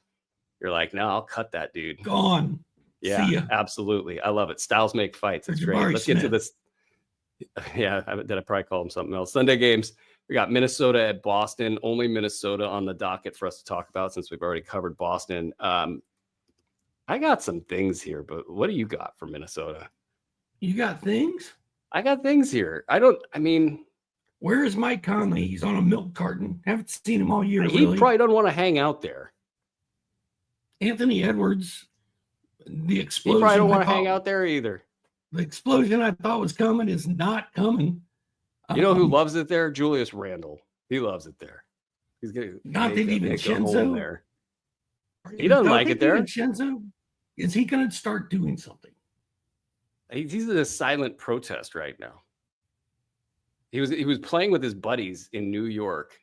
You're like, no, I'll cut that dude. Gone. Yeah, See ya. Absolutely. I love it. Styles make fights. It's great. Let's get to this. Yeah, did I probably call him something else? Sunday games. We got Minnesota at Boston. Only Minnesota on the docket for us to talk about since we've already covered Boston. I got some things here, but what do you got for Minnesota? You got things? I got things here. Where is Mike Conley? He's on a milk carton. Haven't seen him all year. He probably doesn't want to hang out there. Anthony Edwards, the explosion. He probably don't want to hang out there either. The explosion I thought was coming is not coming. You know who loves it there? Julius Randle. He loves it there. He's going to Dante DiVincenzo there. He doesn't like it there. DiVincenzo, is he going to start doing something? He's in a silent protest right now. He was playing with his buddies in New York,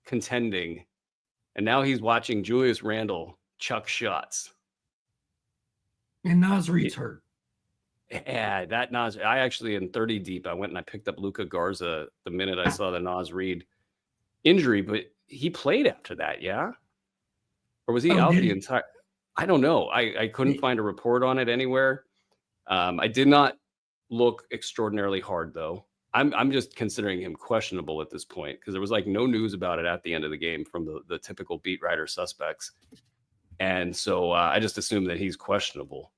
contending, and now he's watching Julius Randle chuck shots. And Naz Reid's hurt. Yeah, that Naz. I actually, in 30 deep, I went and I picked up Luka Garza the minute I saw the Naz Reid injury, but he played after that, yeah? Or was he out the entire? I don't know. I couldn't find a report on it anywhere. I did not look extraordinarily hard, though. I'm just considering him questionable at this point because there was like no news about it at the end of the game from the typical beat writer suspects. And so I just assumed that he's questionable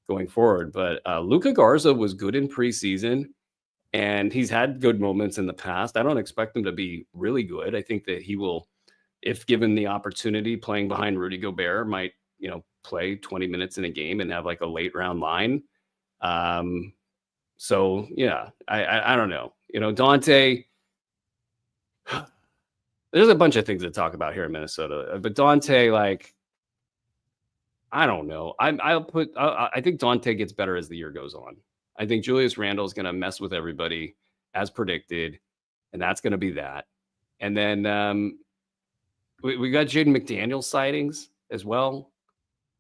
going forward. But Luka Garza was good in preseason, and he's had good moments in the past. I don't expect him to be really good. I think that he will, if given the opportunity, playing behind Rudy Gobert, might play 20 minutes in a game and have like a late round line. So yeah, I don't know. Dante. There's a bunch of things to talk about here in Minnesota, but Dante, like, I don't know. I think Dante gets better as the year goes on. I think Julius Randle is going to mess with everybody as predicted, and that's going to be that. And then we got Jaden McDaniels sightings as well.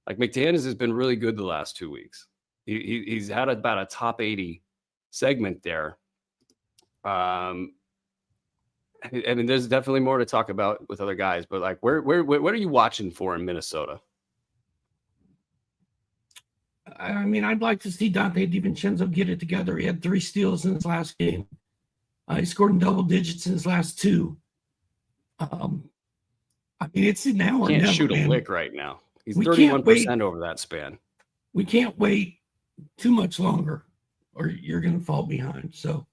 Like McDaniels has been really good the last 2 weeks. He's had about a top 80 segment there. I mean, there's definitely more to talk about with other guys, but like, what are you watching for in Minnesota? I mean, I'd like to see Dante DiVincenzo get it together. He had 3 steals in his last game. He scored in double digits in his last 2. I mean, it's now or never. Can't shoot a lick right now. He's 31% over that span. We can't wait too much longer, or you're going to fall behind. So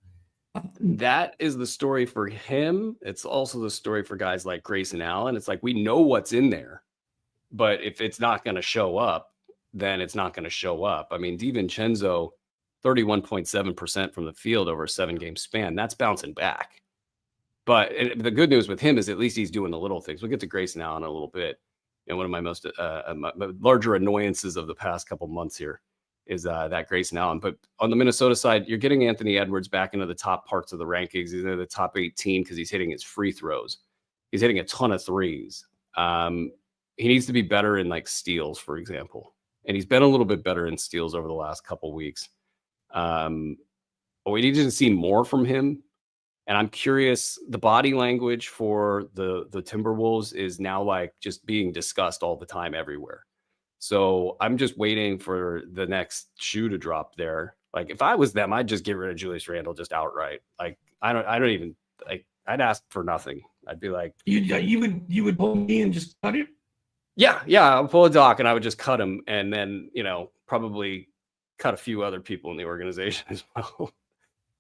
that is the story for him. It's also the story for guys like Grayson Allen. It's like we know what's in there, but if it's not going to show up, then it's not going to show up. I mean, DiVincenzo, 31.7% from the field over a 7-game span. That's bouncing back. But the good news with him is at least he's doing the little things. We'll get to Grayson Allen in a little bit. One of my most larger annoyances of the past couple months here is that Grayson Allen. But on the Minnesota side, you're getting Anthony Edwards back into the top parts of the rankings. He's in the top 18 because he's hitting his free throws. He's hitting a ton of threes. He needs to be better in like steals, for example. And he's been a little bit better in steals over the last couple weeks. But we need to see more from him. And I'm curious, the body language for the Timberwolves is now like just being discussed all the time everywhere. So I'm just waiting for the next shoe to drop there. Like if I was them, I'd just get rid of Julius Randle just outright. Like I don't even like. I'd ask for nothing. I'd be like, you would pull me and just cut it. Yeah, I'll pull a doc and I would just cut him, and then probably cut a few other people in the organization as well.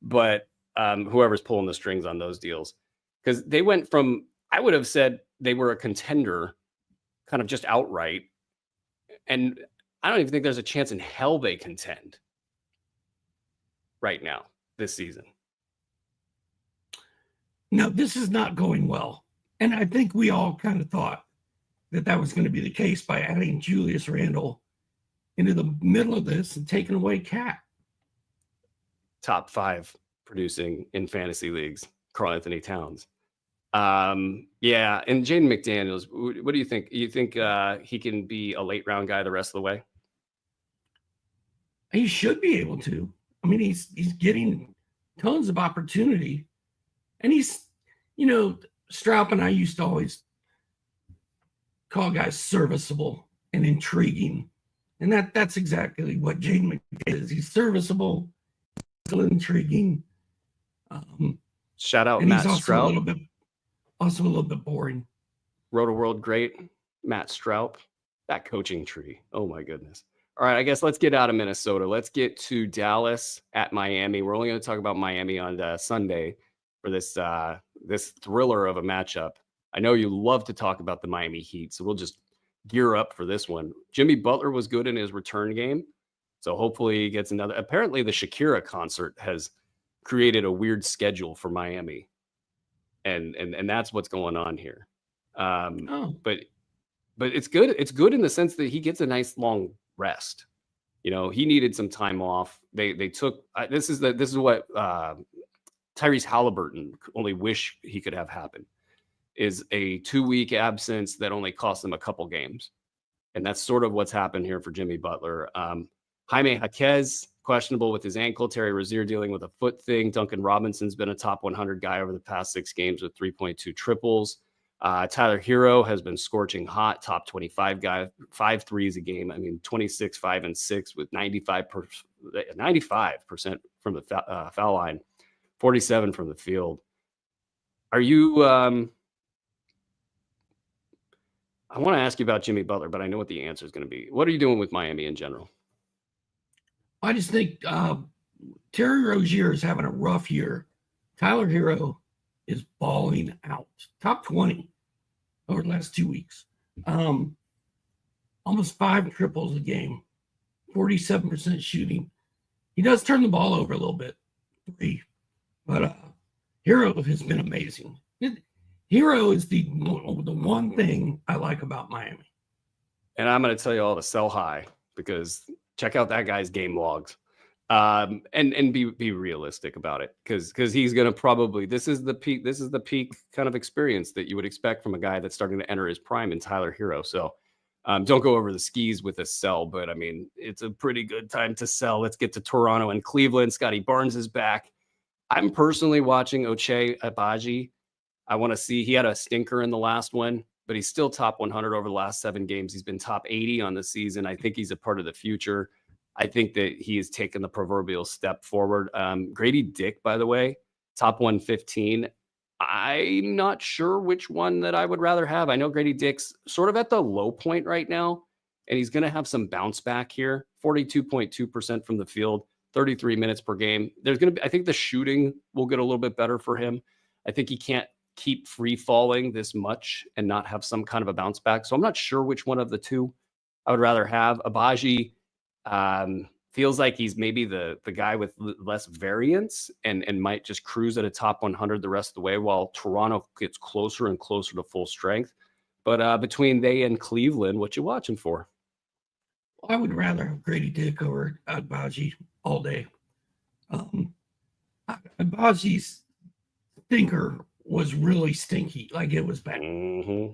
But whoever's pulling the strings on those deals, because they went from, I would have said they were a contender kind of just outright. And I don't even think there's a chance in hell they contend right now this season. No, this is not going well. And I think we all kind of thought that was going to be the case by adding Julius Randle into the middle of this and taking away Cat. Top 5 producing in fantasy leagues, Karl Anthony Towns. Yeah, and Jaden McDaniels, what do you think? You think he can be a late round guy the rest of the way? He should be able to. I mean, he's getting tons of opportunity, and he's, Stroup and I used to always call guys serviceable and intriguing, and that's exactly what Jaden McDaniels is. He's serviceable, still intriguing. Shout out and Matt he's also Stroup. a little bit boring. Roto World great, Matt Stroup. That coaching tree. Oh my goodness. All right, I guess let's get out of Minnesota. Let's get to Dallas at Miami. We're only going to talk about Miami on Sunday for this this thriller of a matchup. I know you love to talk about the Miami Heat, so we'll just gear up for this one. Jimmy Butler was good in his return game, so hopefully he gets another. Apparently, the Shakira concert has created a weird schedule for Miami, and that's what's going on here. But it's good. It's good in the sense that he gets a nice long rest. He needed some time off. They took this is what Tyrese Halliburton only wish he could have happen, is a 2-week absence that only cost them a couple games. And that's sort of what's happened here for Jimmy Butler. Jaime Jaquez, questionable with his ankle. Terry Rozier dealing with a foot thing. Duncan Robinson's been a top 100 guy over the past 6 games with 3.2 triples. Tyler Hero has been scorching hot, top 25 guy, 5 threes a game. I mean, 26, 5 and 6 with 95% from the foul line, 47 from the field. Are you? I want to ask you about Jimmy Butler, but I know what the answer is going to be. What are you doing with Miami in general? I just think Terry Rozier is having a rough year. Tyler Hero is balling out. Top 20 over the last 2 weeks. Almost 5 triples a game, 47% shooting. He does turn the ball over a little bit, 3. But Hero has been amazing. Hero is the one thing I like about Miami. And I'm going to tell you all to sell high, because check out that guy's game logs. And be realistic about it, because he's going to probably, this is the peak kind of experience that you would expect from a guy that's starting to enter his prime in Tyler Hero. So don't go over the skis with a sell, but I mean, it's a pretty good time to sell. Let's get to Toronto and Cleveland. Scotty Barnes is back. I'm personally watching Ochai Agbaji. I want to see, he had a stinker in the last one, but he's still top 100 over the last 7 games. He's been top 80 on the season. I think he's a part of the future. I think that he has taken the proverbial step forward. Grady Dick, by the way, top 115. I'm not sure which one that I would rather have. I know Grady Dick's sort of at the low point right now, and he's going to have some bounce back here. 42.2% from the field, 33 minutes per game. There's going to be, I think the shooting will get a little bit better for him. I think he can't keep free falling this much and not have some kind of a bounce back. So I'm not sure which one of the two I would rather have. Agbaji feels like he's maybe the guy with less variance and might just cruise at a top 100 the rest of the way, while Toronto gets closer and closer to full strength. But between they and Cleveland, what you watching for? I would rather have Grady Dick over Agbaji all day. Agbaji's stinker was really stinky, like it was bad. Mm-hmm.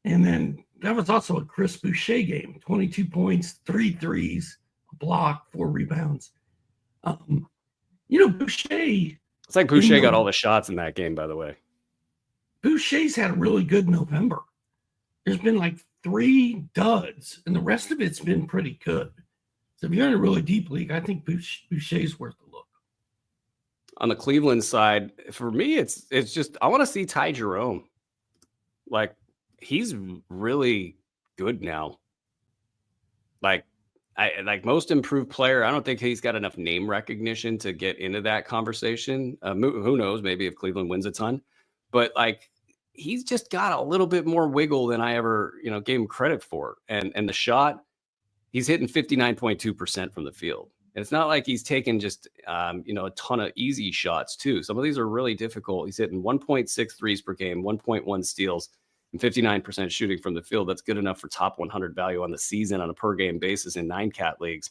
And then that was also a Chris Boucher game, 22 points, 3 threes, a block, 4 rebounds. Boucher. It's like Boucher got all the shots in that game, by the way. Boucher's had a really good November. There's been like 3 duds, and the rest of it's been pretty good. So if you're in a really deep league, I think Boucher's worth a look. On the Cleveland side, for me, it's just, I want to see Ty Jerome. Like, he's really good now. Like most improved player, I don't think he's got enough name recognition to get into that conversation. Who knows? Maybe if Cleveland wins a ton, but like, he's just got a little bit more wiggle than I ever, gave him credit for. And the shot, he's hitting 59.2% from the field. And it's not like he's taking just, a ton of easy shots too. Some of these are really difficult. He's hitting 1.6 threes per game, 1.1 steals, and 59% shooting from the field. That's good enough for top 100 value on the season on a per game basis in 9-cat leagues.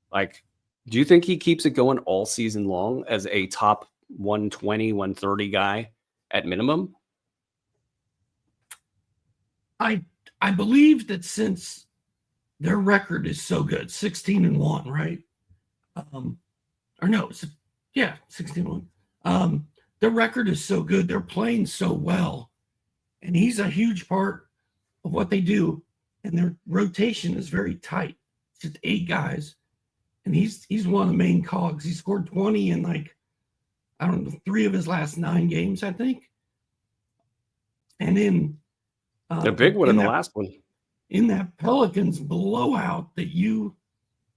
Like, do you think he keeps it going all season long as a top 120, 130 guy at minimum? I believe that since their record is so good, 16-1, right? Or no, 16-1. Their record is so good. They're playing so well. And he's a huge part of what they do. And their rotation is very tight. It's just 8 guys. And he's one of the main cogs. He scored 20 in I don't know, 3 of his last 9 games, I think. And in a big one in the last one. In that Pelicans blowout that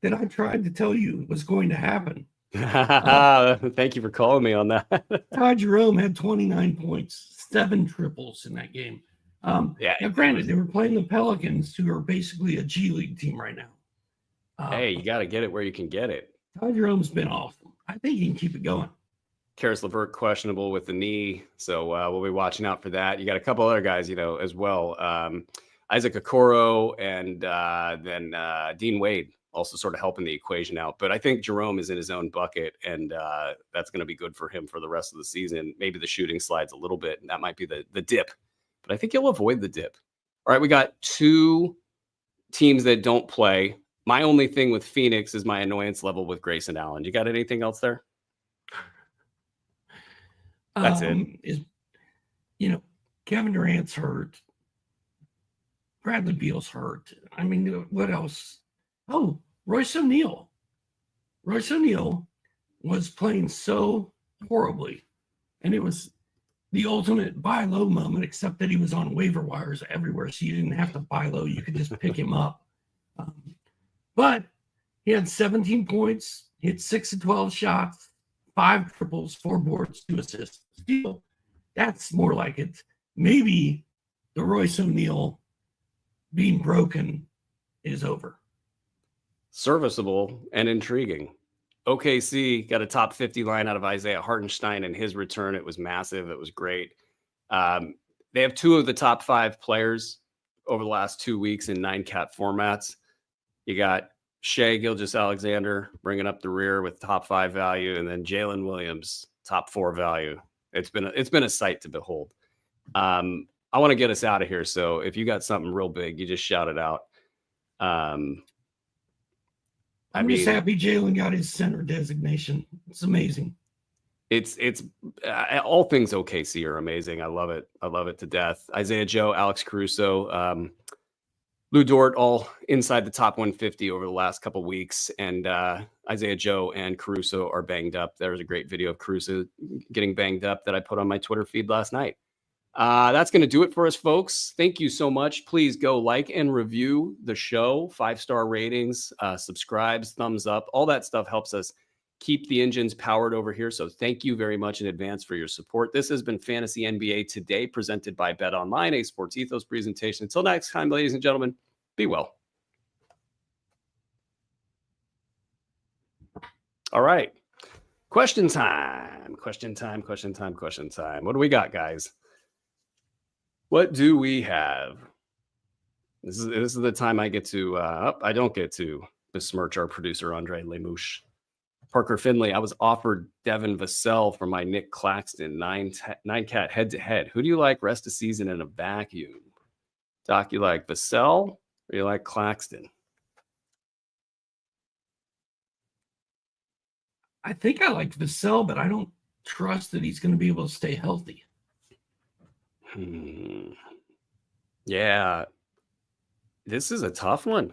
I tried to tell you was going to happen. Thank you for calling me on that. Ty Jerome had 29 points, 7 triples in that game. Now, granted, they were playing the Pelicans, who are basically a G League team right now. Hey, you got to get it where you can get it. Ty Jerome's been awesome. I think he can keep it going. Karis LeVert questionable with the knee, so we'll be watching out for that. You got a couple other guys, as well. Isaac Okoro and then Dean Wade also sort of helping the equation out. But I think Jerome is in his own bucket, and that's going to be good for him for the rest of the season. Maybe the shooting slides a little bit, and that might be the dip. But I think he'll avoid the dip. All right, we got 2 teams that don't play. My only thing with Phoenix is my annoyance level with Grayson Allen. You got anything else there? That's it. Kevin Durant's hurt. Bradley Beal's hurt. I mean, what else? Oh, Royce O'Neal. Royce O'Neal was playing so horribly, and it was the ultimate buy low moment, except that he was on waiver wires everywhere, so you didn't have to buy low. You could just pick him up. But he had 17 points, hit 6 of 12 shots, 5 triples, 4 boards, 2 assists. Still, that's more like it. Maybe the Royce O'Neal being broken is over. Serviceable and intriguing. OKC got a top 50 line out of Isaiah Hartenstein, and his return, it was massive. It was great. They have 2 of the top 5 players over the last 2 weeks in 9-cat formats. You got Shea Gilgeous-Alexander bringing up the rear with top 5 value, and then Jalen Williams, top 4 value. It's been a sight to behold. I want to get us out of here. So if you got something real big, you just shout it out. I'm just happy Jalen got his center designation. It's amazing. It's all things OKC are amazing. I love it. I love it to death. Isaiah Joe, Alex Caruso, Lou Dort, all inside the top 150 over the last couple weeks. And Isaiah Joe and Caruso are banged up. There was a great video of Caruso getting banged up that I put on my Twitter feed last night. That's going to do it for us, folks. Thank you so much. Please go like and review the show, 5-star ratings, subscribes, thumbs up. All that stuff helps us keep the engines powered over here. So thank you very much in advance for your support. This has been Fantasy NBA Today, presented by BetOnline, a Sports Ethos presentation. Until next time, ladies and gentlemen, be well. All right. Question time. Question time. What do we got, guys? What do we have? This is the time I get to, I don't get to besmirch our producer, Andre Lemouche. Parker Finley, I was offered Devin Vassell for my Nick Claxton 9-cat head-to-head. Who do you like rest of season in a vacuum? Doc, you like Vassell or you like Claxton? I think I like Vassell, but I don't trust that he's going to be able to stay healthy. Yeah, this is a tough one.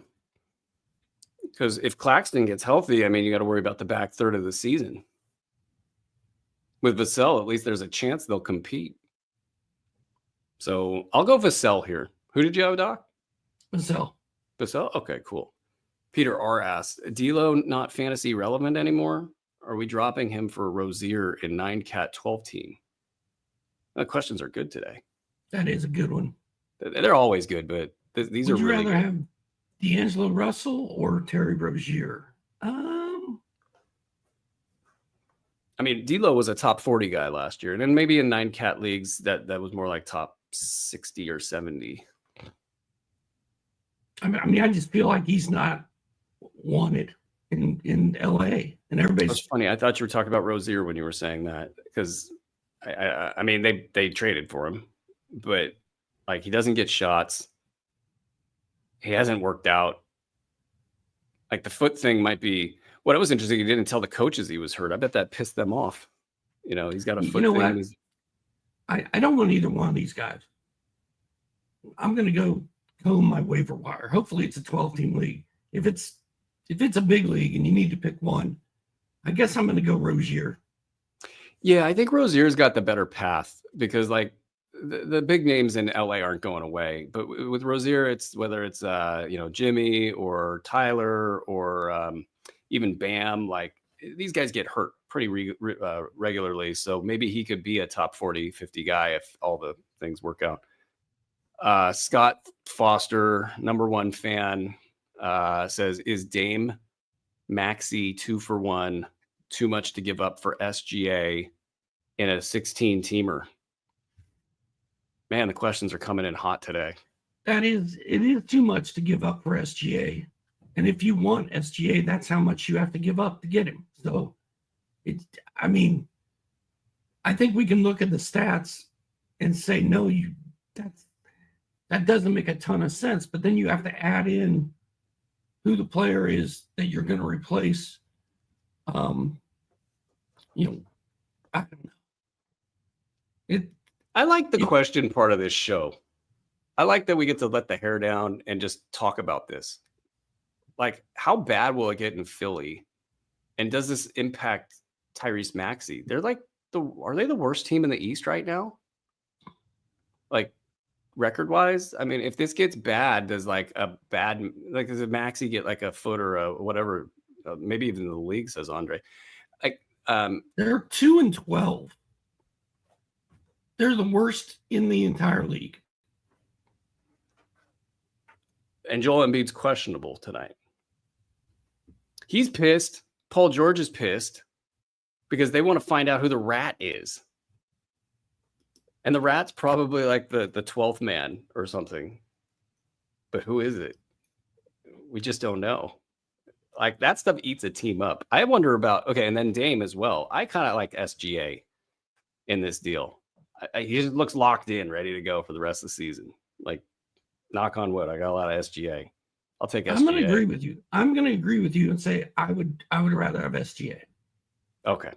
Because if Claxton gets healthy, I mean, you got to worry about the back third of the season. With Vassell, at least there's a chance they'll compete. So I'll go Vassell here. Who did you have, Doc? Vassell. Vassell? Okay, cool. Peter R. asked, D'Lo not fantasy relevant anymore? Are we dropping him for Rozier in 9-cat 12 team? The questions are good today. That is a good one. They're always good, but these are really good. Would you rather have D'Angelo Russell or Terry Rozier? I mean, D'Lo was a top 40 guy last year, and then maybe in 9-cat leagues that was more like top 60 or 70. I mean, I just feel like he's not wanted in LA, and everybody's. That's funny. I thought you were talking about Rozier when you were saying that, because I mean they traded for him, but like he doesn't get shots. he hasn't worked out. Like the foot thing might be what it was interesting. He didn't tell the coaches he was hurt. I bet that pissed them off. He's got a foot thing. What? I don't want either one of these guys. I'm going to go comb my waiver wire. Hopefully it's a 12-team league. If it's a big league and you need to pick one, I guess I'm going to go Rozier. Yeah, I think Rozier's got the better path because like the big names in LA aren't going away. But with Rozier, it's whether it's Jimmy or Tyler or even Bam. Like these guys get hurt pretty regularly, so maybe he could be a top 40, 50 guy if all the things work out. Scott Foster, number one fan, says, is Dame Maxey 2-for-1 too much to give up for SGA in a 16-teamer? Man, the questions are coming in hot today. It is too much to give up for SGA. And if you want SGA, that's how much you have to give up to get him. So I think we can look at the stats and say, no, that doesn't make a ton of sense. But then you have to add in who the player is that you're going to replace. I don't know. I like the question part of this show. I like that we get to let the hair down and just talk about this. Like, how bad will it get in Philly? And does this impact Tyrese Maxey? They're like are they the worst team in the East right now? Like record wise? I mean, if this gets bad, does Maxey get like a foot or a whatever? Maybe even the league, says Andre. Like they're 2-12. They're the worst in the entire league. And Joel Embiid's questionable tonight. He's pissed. Paul George is pissed because they want to find out who the rat is. And the rat's probably like the 12th man or something. But who is it? We just don't know. Like that stuff eats a team up. I wonder about, and then Dame as well. I kind of like SGA in this deal. He just looks locked in, ready to go for the rest of the season. Like, knock on wood, I got a lot of SGA. I'll take SGA. I'm going to agree with you. I'm going to agree with you and say I would rather have SGA. Okay.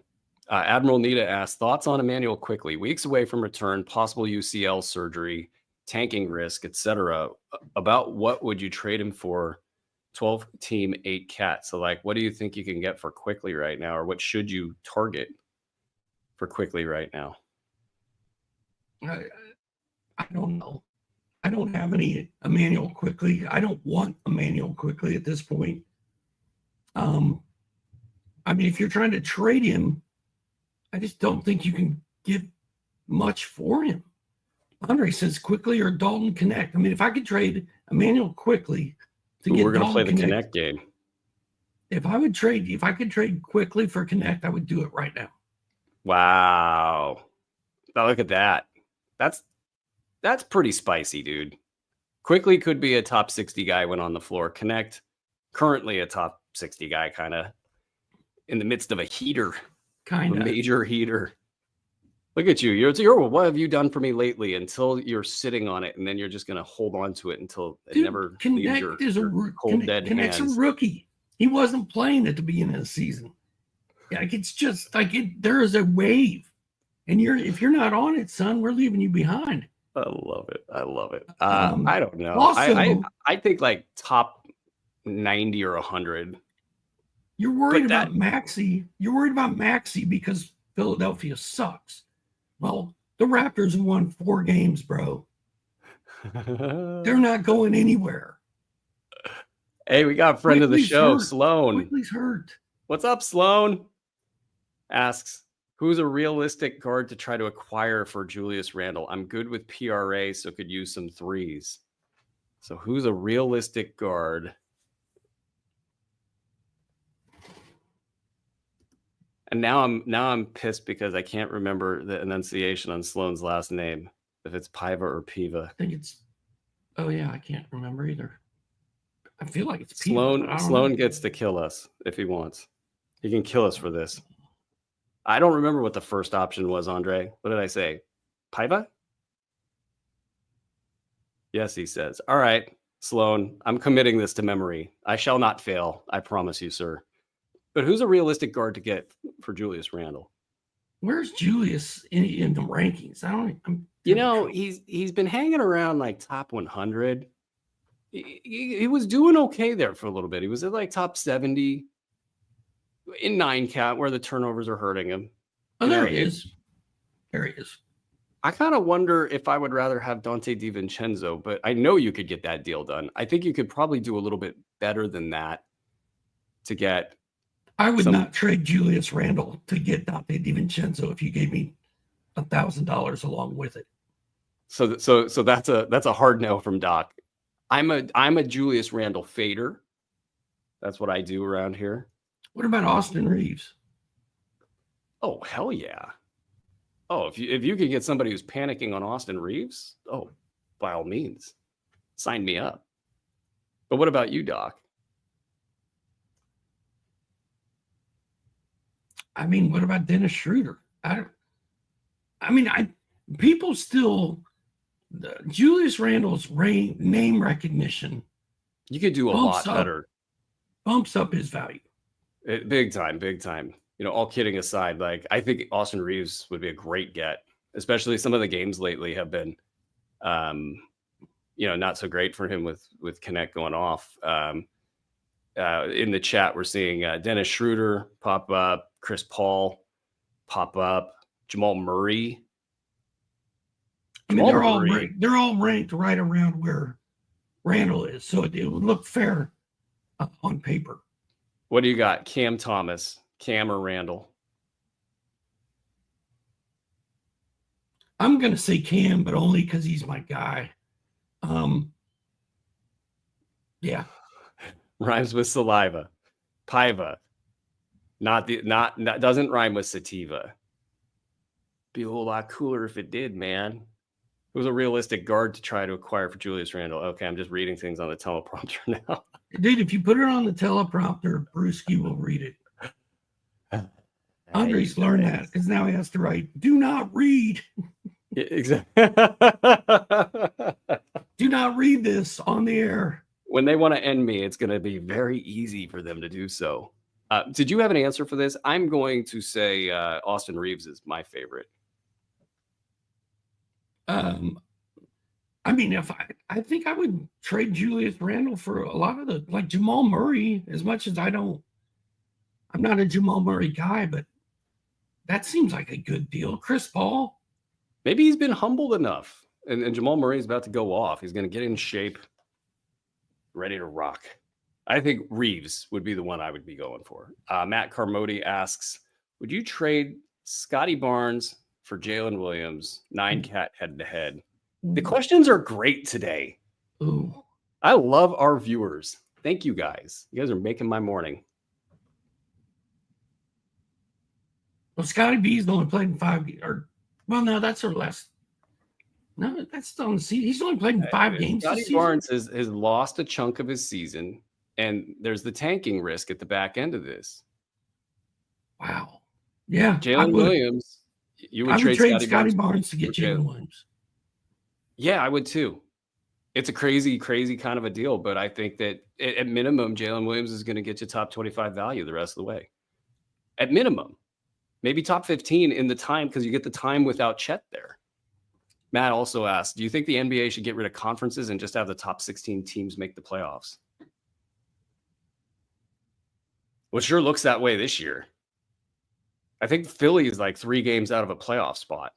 Admiral Nita asks, thoughts on Emmanuel Quickley? Weeks away from return, possible UCL surgery, tanking risk, etc. About what would you trade him for? 12-team, 8 cat. So, like, what do you think you can get for Quickley right now? Or what should you target for Quickley right now? I don't know. I don't have any Emmanuel Quickley. I don't want Emmanuel Quickley at this point. If you're trying to trade him, I just don't think you can give much for him. Andre says Quickley or Dalton Connect. If I could trade Emmanuel Quickley to get we're going to play Dalton the Connect game. If I could trade Quickley for Connect, I would do it right now. Wow. Now look at that. That's pretty spicy, dude. Quickley could be a top 60 guy when on the floor. Connect, currently a top 60 guy, kind of in the midst of a heater, a major heater. Look at you. You're what have you done for me lately? Until you're sitting on it, and then you're just going to hold on to it until it never leaves your cold, dead hands. Connect's a rookie. He wasn't playing at the beginning of the season. It's just like there is a wave. And if you're not on it, son, we're leaving you behind. I love it. I don't know. Also, I think like top 90 or 100. You're worried about Maxey. You're worried about Maxey because Philadelphia sucks. Well, the Raptors have won 4 games, bro. They're not going anywhere. Hey, we got a friend of the show, Sloan. Quickley's hurt. What's up, Sloan? Asks, who's a realistic guard to try to acquire for Julius Randle? I'm good with PRA, so could use some threes. So who's a realistic guard? And now I'm pissed because I can't remember the enunciation on Sloan's last name. If it's Piva or Piva. I think it's. Oh yeah, I can't remember either. I feel like it's Piva. Sloan gets to kill us if he wants. He can kill us for this. I don't remember what the first option was, Andre. What did I say? Piva? Yes, he says. All right. Sloan, I'm committing this to memory. I shall not fail. I promise you, sir. But who's a realistic guard to get for Julius Randle? Where's Julius in the rankings? He's been hanging around like top 100. He was doing okay there for a little bit. He was at like top 70 in 9 where the turnovers are hurting him. Oh, there he is. There he is. I kind of wonder if I would rather have Dante DiVincenzo, but I know you could get that deal done. I think you could probably do a little bit better than that to get. I would not trade Julius Randle to get Dante DiVincenzo if you gave me $1,000 along with it. So that's a hard no from Doc. I'm a Julius Randle fader. That's what I do around here. What about Austin Reeves? Oh, hell yeah. Oh, if you could get somebody who's panicking on Austin Reeves, oh, by all means, sign me up. But what about you, Doc? I mean, what about Dennis Schroeder? People still, Julius Randle's name recognition. You could do a lot better. Bumps up his value. Big time. All kidding aside, like I think Austin Reeves would be a great get, especially some of the games lately have been, not so great for him with Connect going off. In the chat, we're seeing Dennis Schroeder pop up, Chris Paul pop up, Jamal Murray. They're all ranked right around where Randle is, so it would look fair on paper. What do you got? Cam Thomas, Cam or Randle? I'm going to say Cam, but only because he's my guy. Yeah. Rhymes with saliva. Paiva. Not doesn't rhyme with sativa. Be a whole lot cooler if it did, man. It was a realistic guard to try to acquire for Julius Randle. Okay, I'm just reading things on the teleprompter now. Dude, if you put it on the teleprompter, Bruski will read it. Andre's learned that because now he has to write, do not read. Yeah, exactly. Do not read this on the air. When they want to end me, it's going to be very easy for them to do so. Did you have an answer for this? I'm going to say Austin Reeves is my favorite. I think I would trade Julius Randle for a lot of like Jamal Murray, as much as I'm not a Jamal Murray guy, but that seems like a good deal. Chris Paul. Maybe he's been humbled enough, and Jamal Murray is about to go off. He's going to get in shape, ready to rock. I think Reeves would be the one I would be going for. Matt Carmody asks, would you trade Scotty Barnes for Jalen Williams, 9-cat head-to-head? The questions are great today. Ooh. I love our viewers. Thank you guys. You guys are making my morning. Well, Scotty B's only played in 5 games. No, that's our last. No, that's still on the season. He's only played in 5 games. Scotty Barnes has lost a chunk of his season, and there's the tanking risk at the back end of this. Wow. Yeah. Jalen Williams. You would trade Scotty Barnes to get Jalen Williams. Yeah, I would too. It's a crazy kind of a deal, but I think that at minimum, Jalen Williams is going to get you top 25 value the rest of the way. At minimum, maybe top 15 in the time because you get the time without Chet there. Matt also asked, do you think the NBA should get rid of conferences and just have the top 16 teams make the playoffs? Well, sure looks that way this year. I think Philly is like 3 games out of a playoff spot.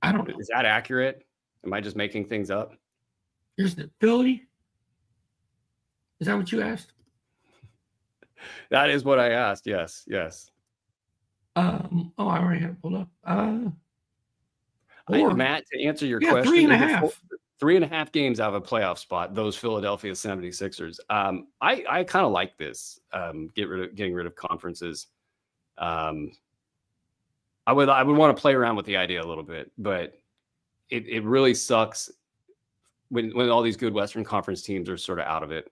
I don't know. Is that accurate? Am I just making things up? Here's the Philly. Is that what you asked? That is what I asked. Yes. I already have it pulled up. Matt, to answer your question, 3.5. 3.5 games out of a playoff spot, those Philadelphia 76ers. I kind of like this. Getting rid of conferences. I would want to play around with the idea a little bit, but it really sucks when all these good Western Conference teams are sort of out of it,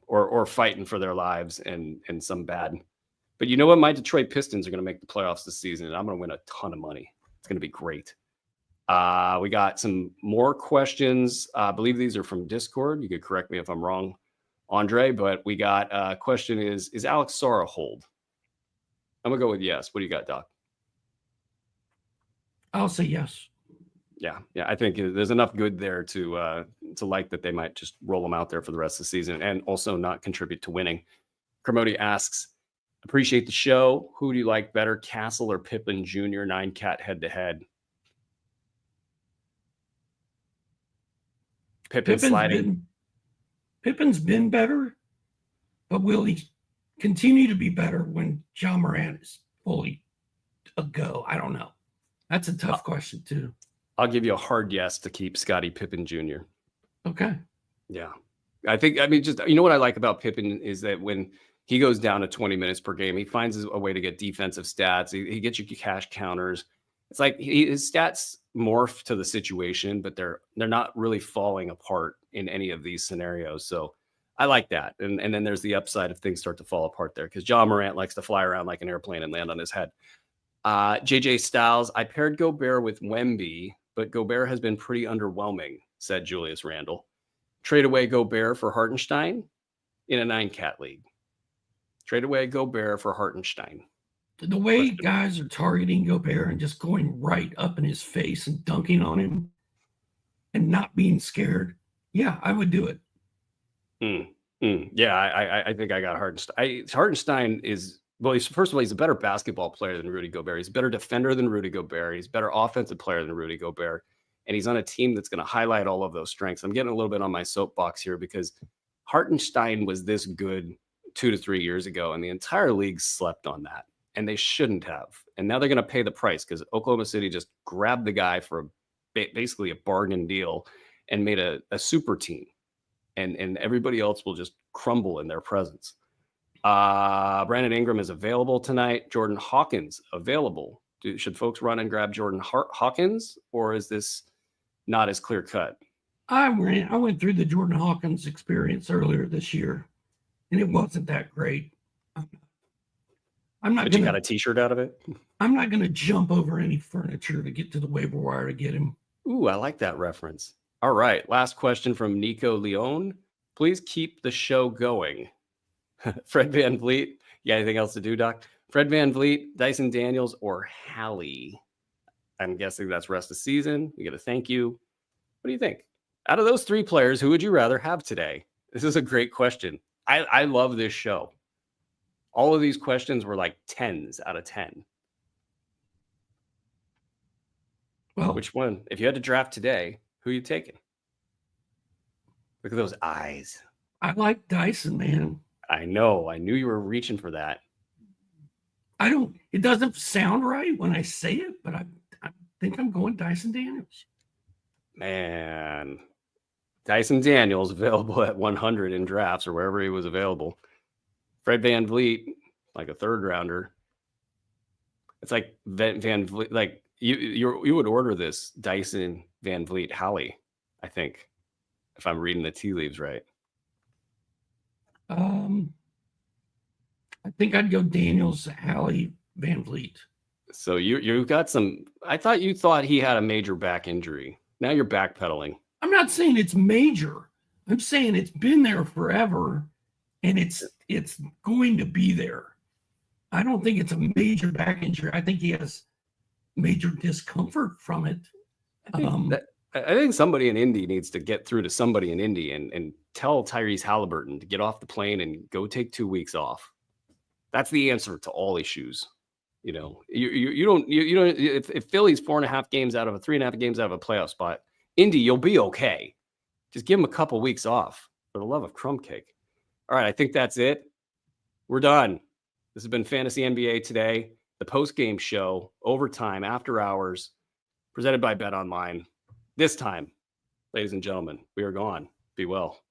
or fighting for their lives and some bad. But you know what? My Detroit Pistons are going to make the playoffs this season, and I'm going to win a ton of money. It's going to be great. We got some more questions. I believe these are from Discord. You could correct me if I'm wrong, Andre, but we got a question is Alex Sara hold? I'm going to go with yes. What do you got, Doc? I'll say yes. Yeah. I think there's enough good there to like that they might just roll him out there for the rest of the season and also not contribute to winning. Kermode asks, appreciate the show. Who do you like better, Castle or Pippen Jr. 9-cat head-to-head? Pippen's been better, but will he continue to be better when Ja Morant is fully a go? I don't know. That's a tough question too. I'll give you a hard yes to keep Scottie Pippen Jr. Okay. Yeah. Just, you know what I like about Pippen is that when he goes down to 20 minutes per game, he finds a way to get defensive stats. He gets you cash counters. It's like his stats morph to the situation, but they're not really falling apart in any of these scenarios. So I like that. And then there's the upside if things start to fall apart there because Ja Morant likes to fly around like an airplane and land on his head. JJ Styles, I paired Gobert with Wemby, but Gobert has been pretty underwhelming, said Julius Randle. Trade away Gobert for Hartenstein in a 9-cat league. Trade away Gobert for Hartenstein. The way guys are targeting Gobert and just going right up in his face and dunking on him and not being scared, yeah, I would do it. Yeah, I think I got Hartenstein. Hartenstein is, well, first of all, he's a better basketball player than Rudy Gobert. He's a better defender than Rudy Gobert. He's a better offensive player than Rudy Gobert. And he's on a team that's going to highlight all of those strengths. I'm getting a little bit on my soapbox here because Hartenstein was this good 2 to 3 years ago, and the entire league slept on that. And they shouldn't have. And now they're going to pay the price because Oklahoma City just grabbed the guy for basically a bargain deal and made a super team. And everybody else will just crumble in their presence. Brandon Ingram is available tonight. Jordan Hawkins available. Should folks run and grab Jordan Hawkins, or is this not as clear cut? I went through the Jordan Hawkins experience earlier this year, and it wasn't that great. But you got a T-shirt out of it? I'm not going to jump over any furniture to get to the waiver wire to get him. Ooh, I like that reference. All right, last question from Nico Leone. Please keep the show going. Fred VanVleet. You got anything else to do, Doc? Fred VanVleet, Dyson Daniels, or Hallie? I'm guessing that's rest of season. We get a thank you. What do you think? Out of those three players, who would you rather have today? This is a great question. I love this show. All of these questions were like 10s out of 10. Well, which one? If you had to draft today, who are you taking? Look at those eyes. I like Dyson, man. I know. I knew you were reaching for that. It doesn't sound right when I say it, but I think I'm going Dyson Daniels. Man. Dyson Daniels available at 100 in drafts or wherever he was available. Fred VanVleet, like a third rounder. It's like VanVleet, like you would order this Dyson VanVleet Hallie, I think, if I'm reading the tea leaves right. I think I'd go Daniels, Hallie, VanVleet. So you got some. I thought you thought he had a major back injury. Now you're backpedaling. I'm not saying it's major. I'm saying it's been there forever, and it's going to be there. I don't think it's a major back injury. I think he has major discomfort from it. I think somebody in Indy needs to get through to somebody in Indy and tell Tyrese Halliburton to get off the plane and go take 2 weeks off. That's the answer to all issues. You know, you don't if Philly's 4.5 games out of 3.5 games out of a playoff spot, Indy, you'll be okay. Just give them a couple weeks off for the love of crumb cake. All right, I think that's it. We're done. This has been Fantasy NBA Today, the post-game show, overtime, after hours, presented by Bet Online. This time, ladies and gentlemen, we are gone. Be well.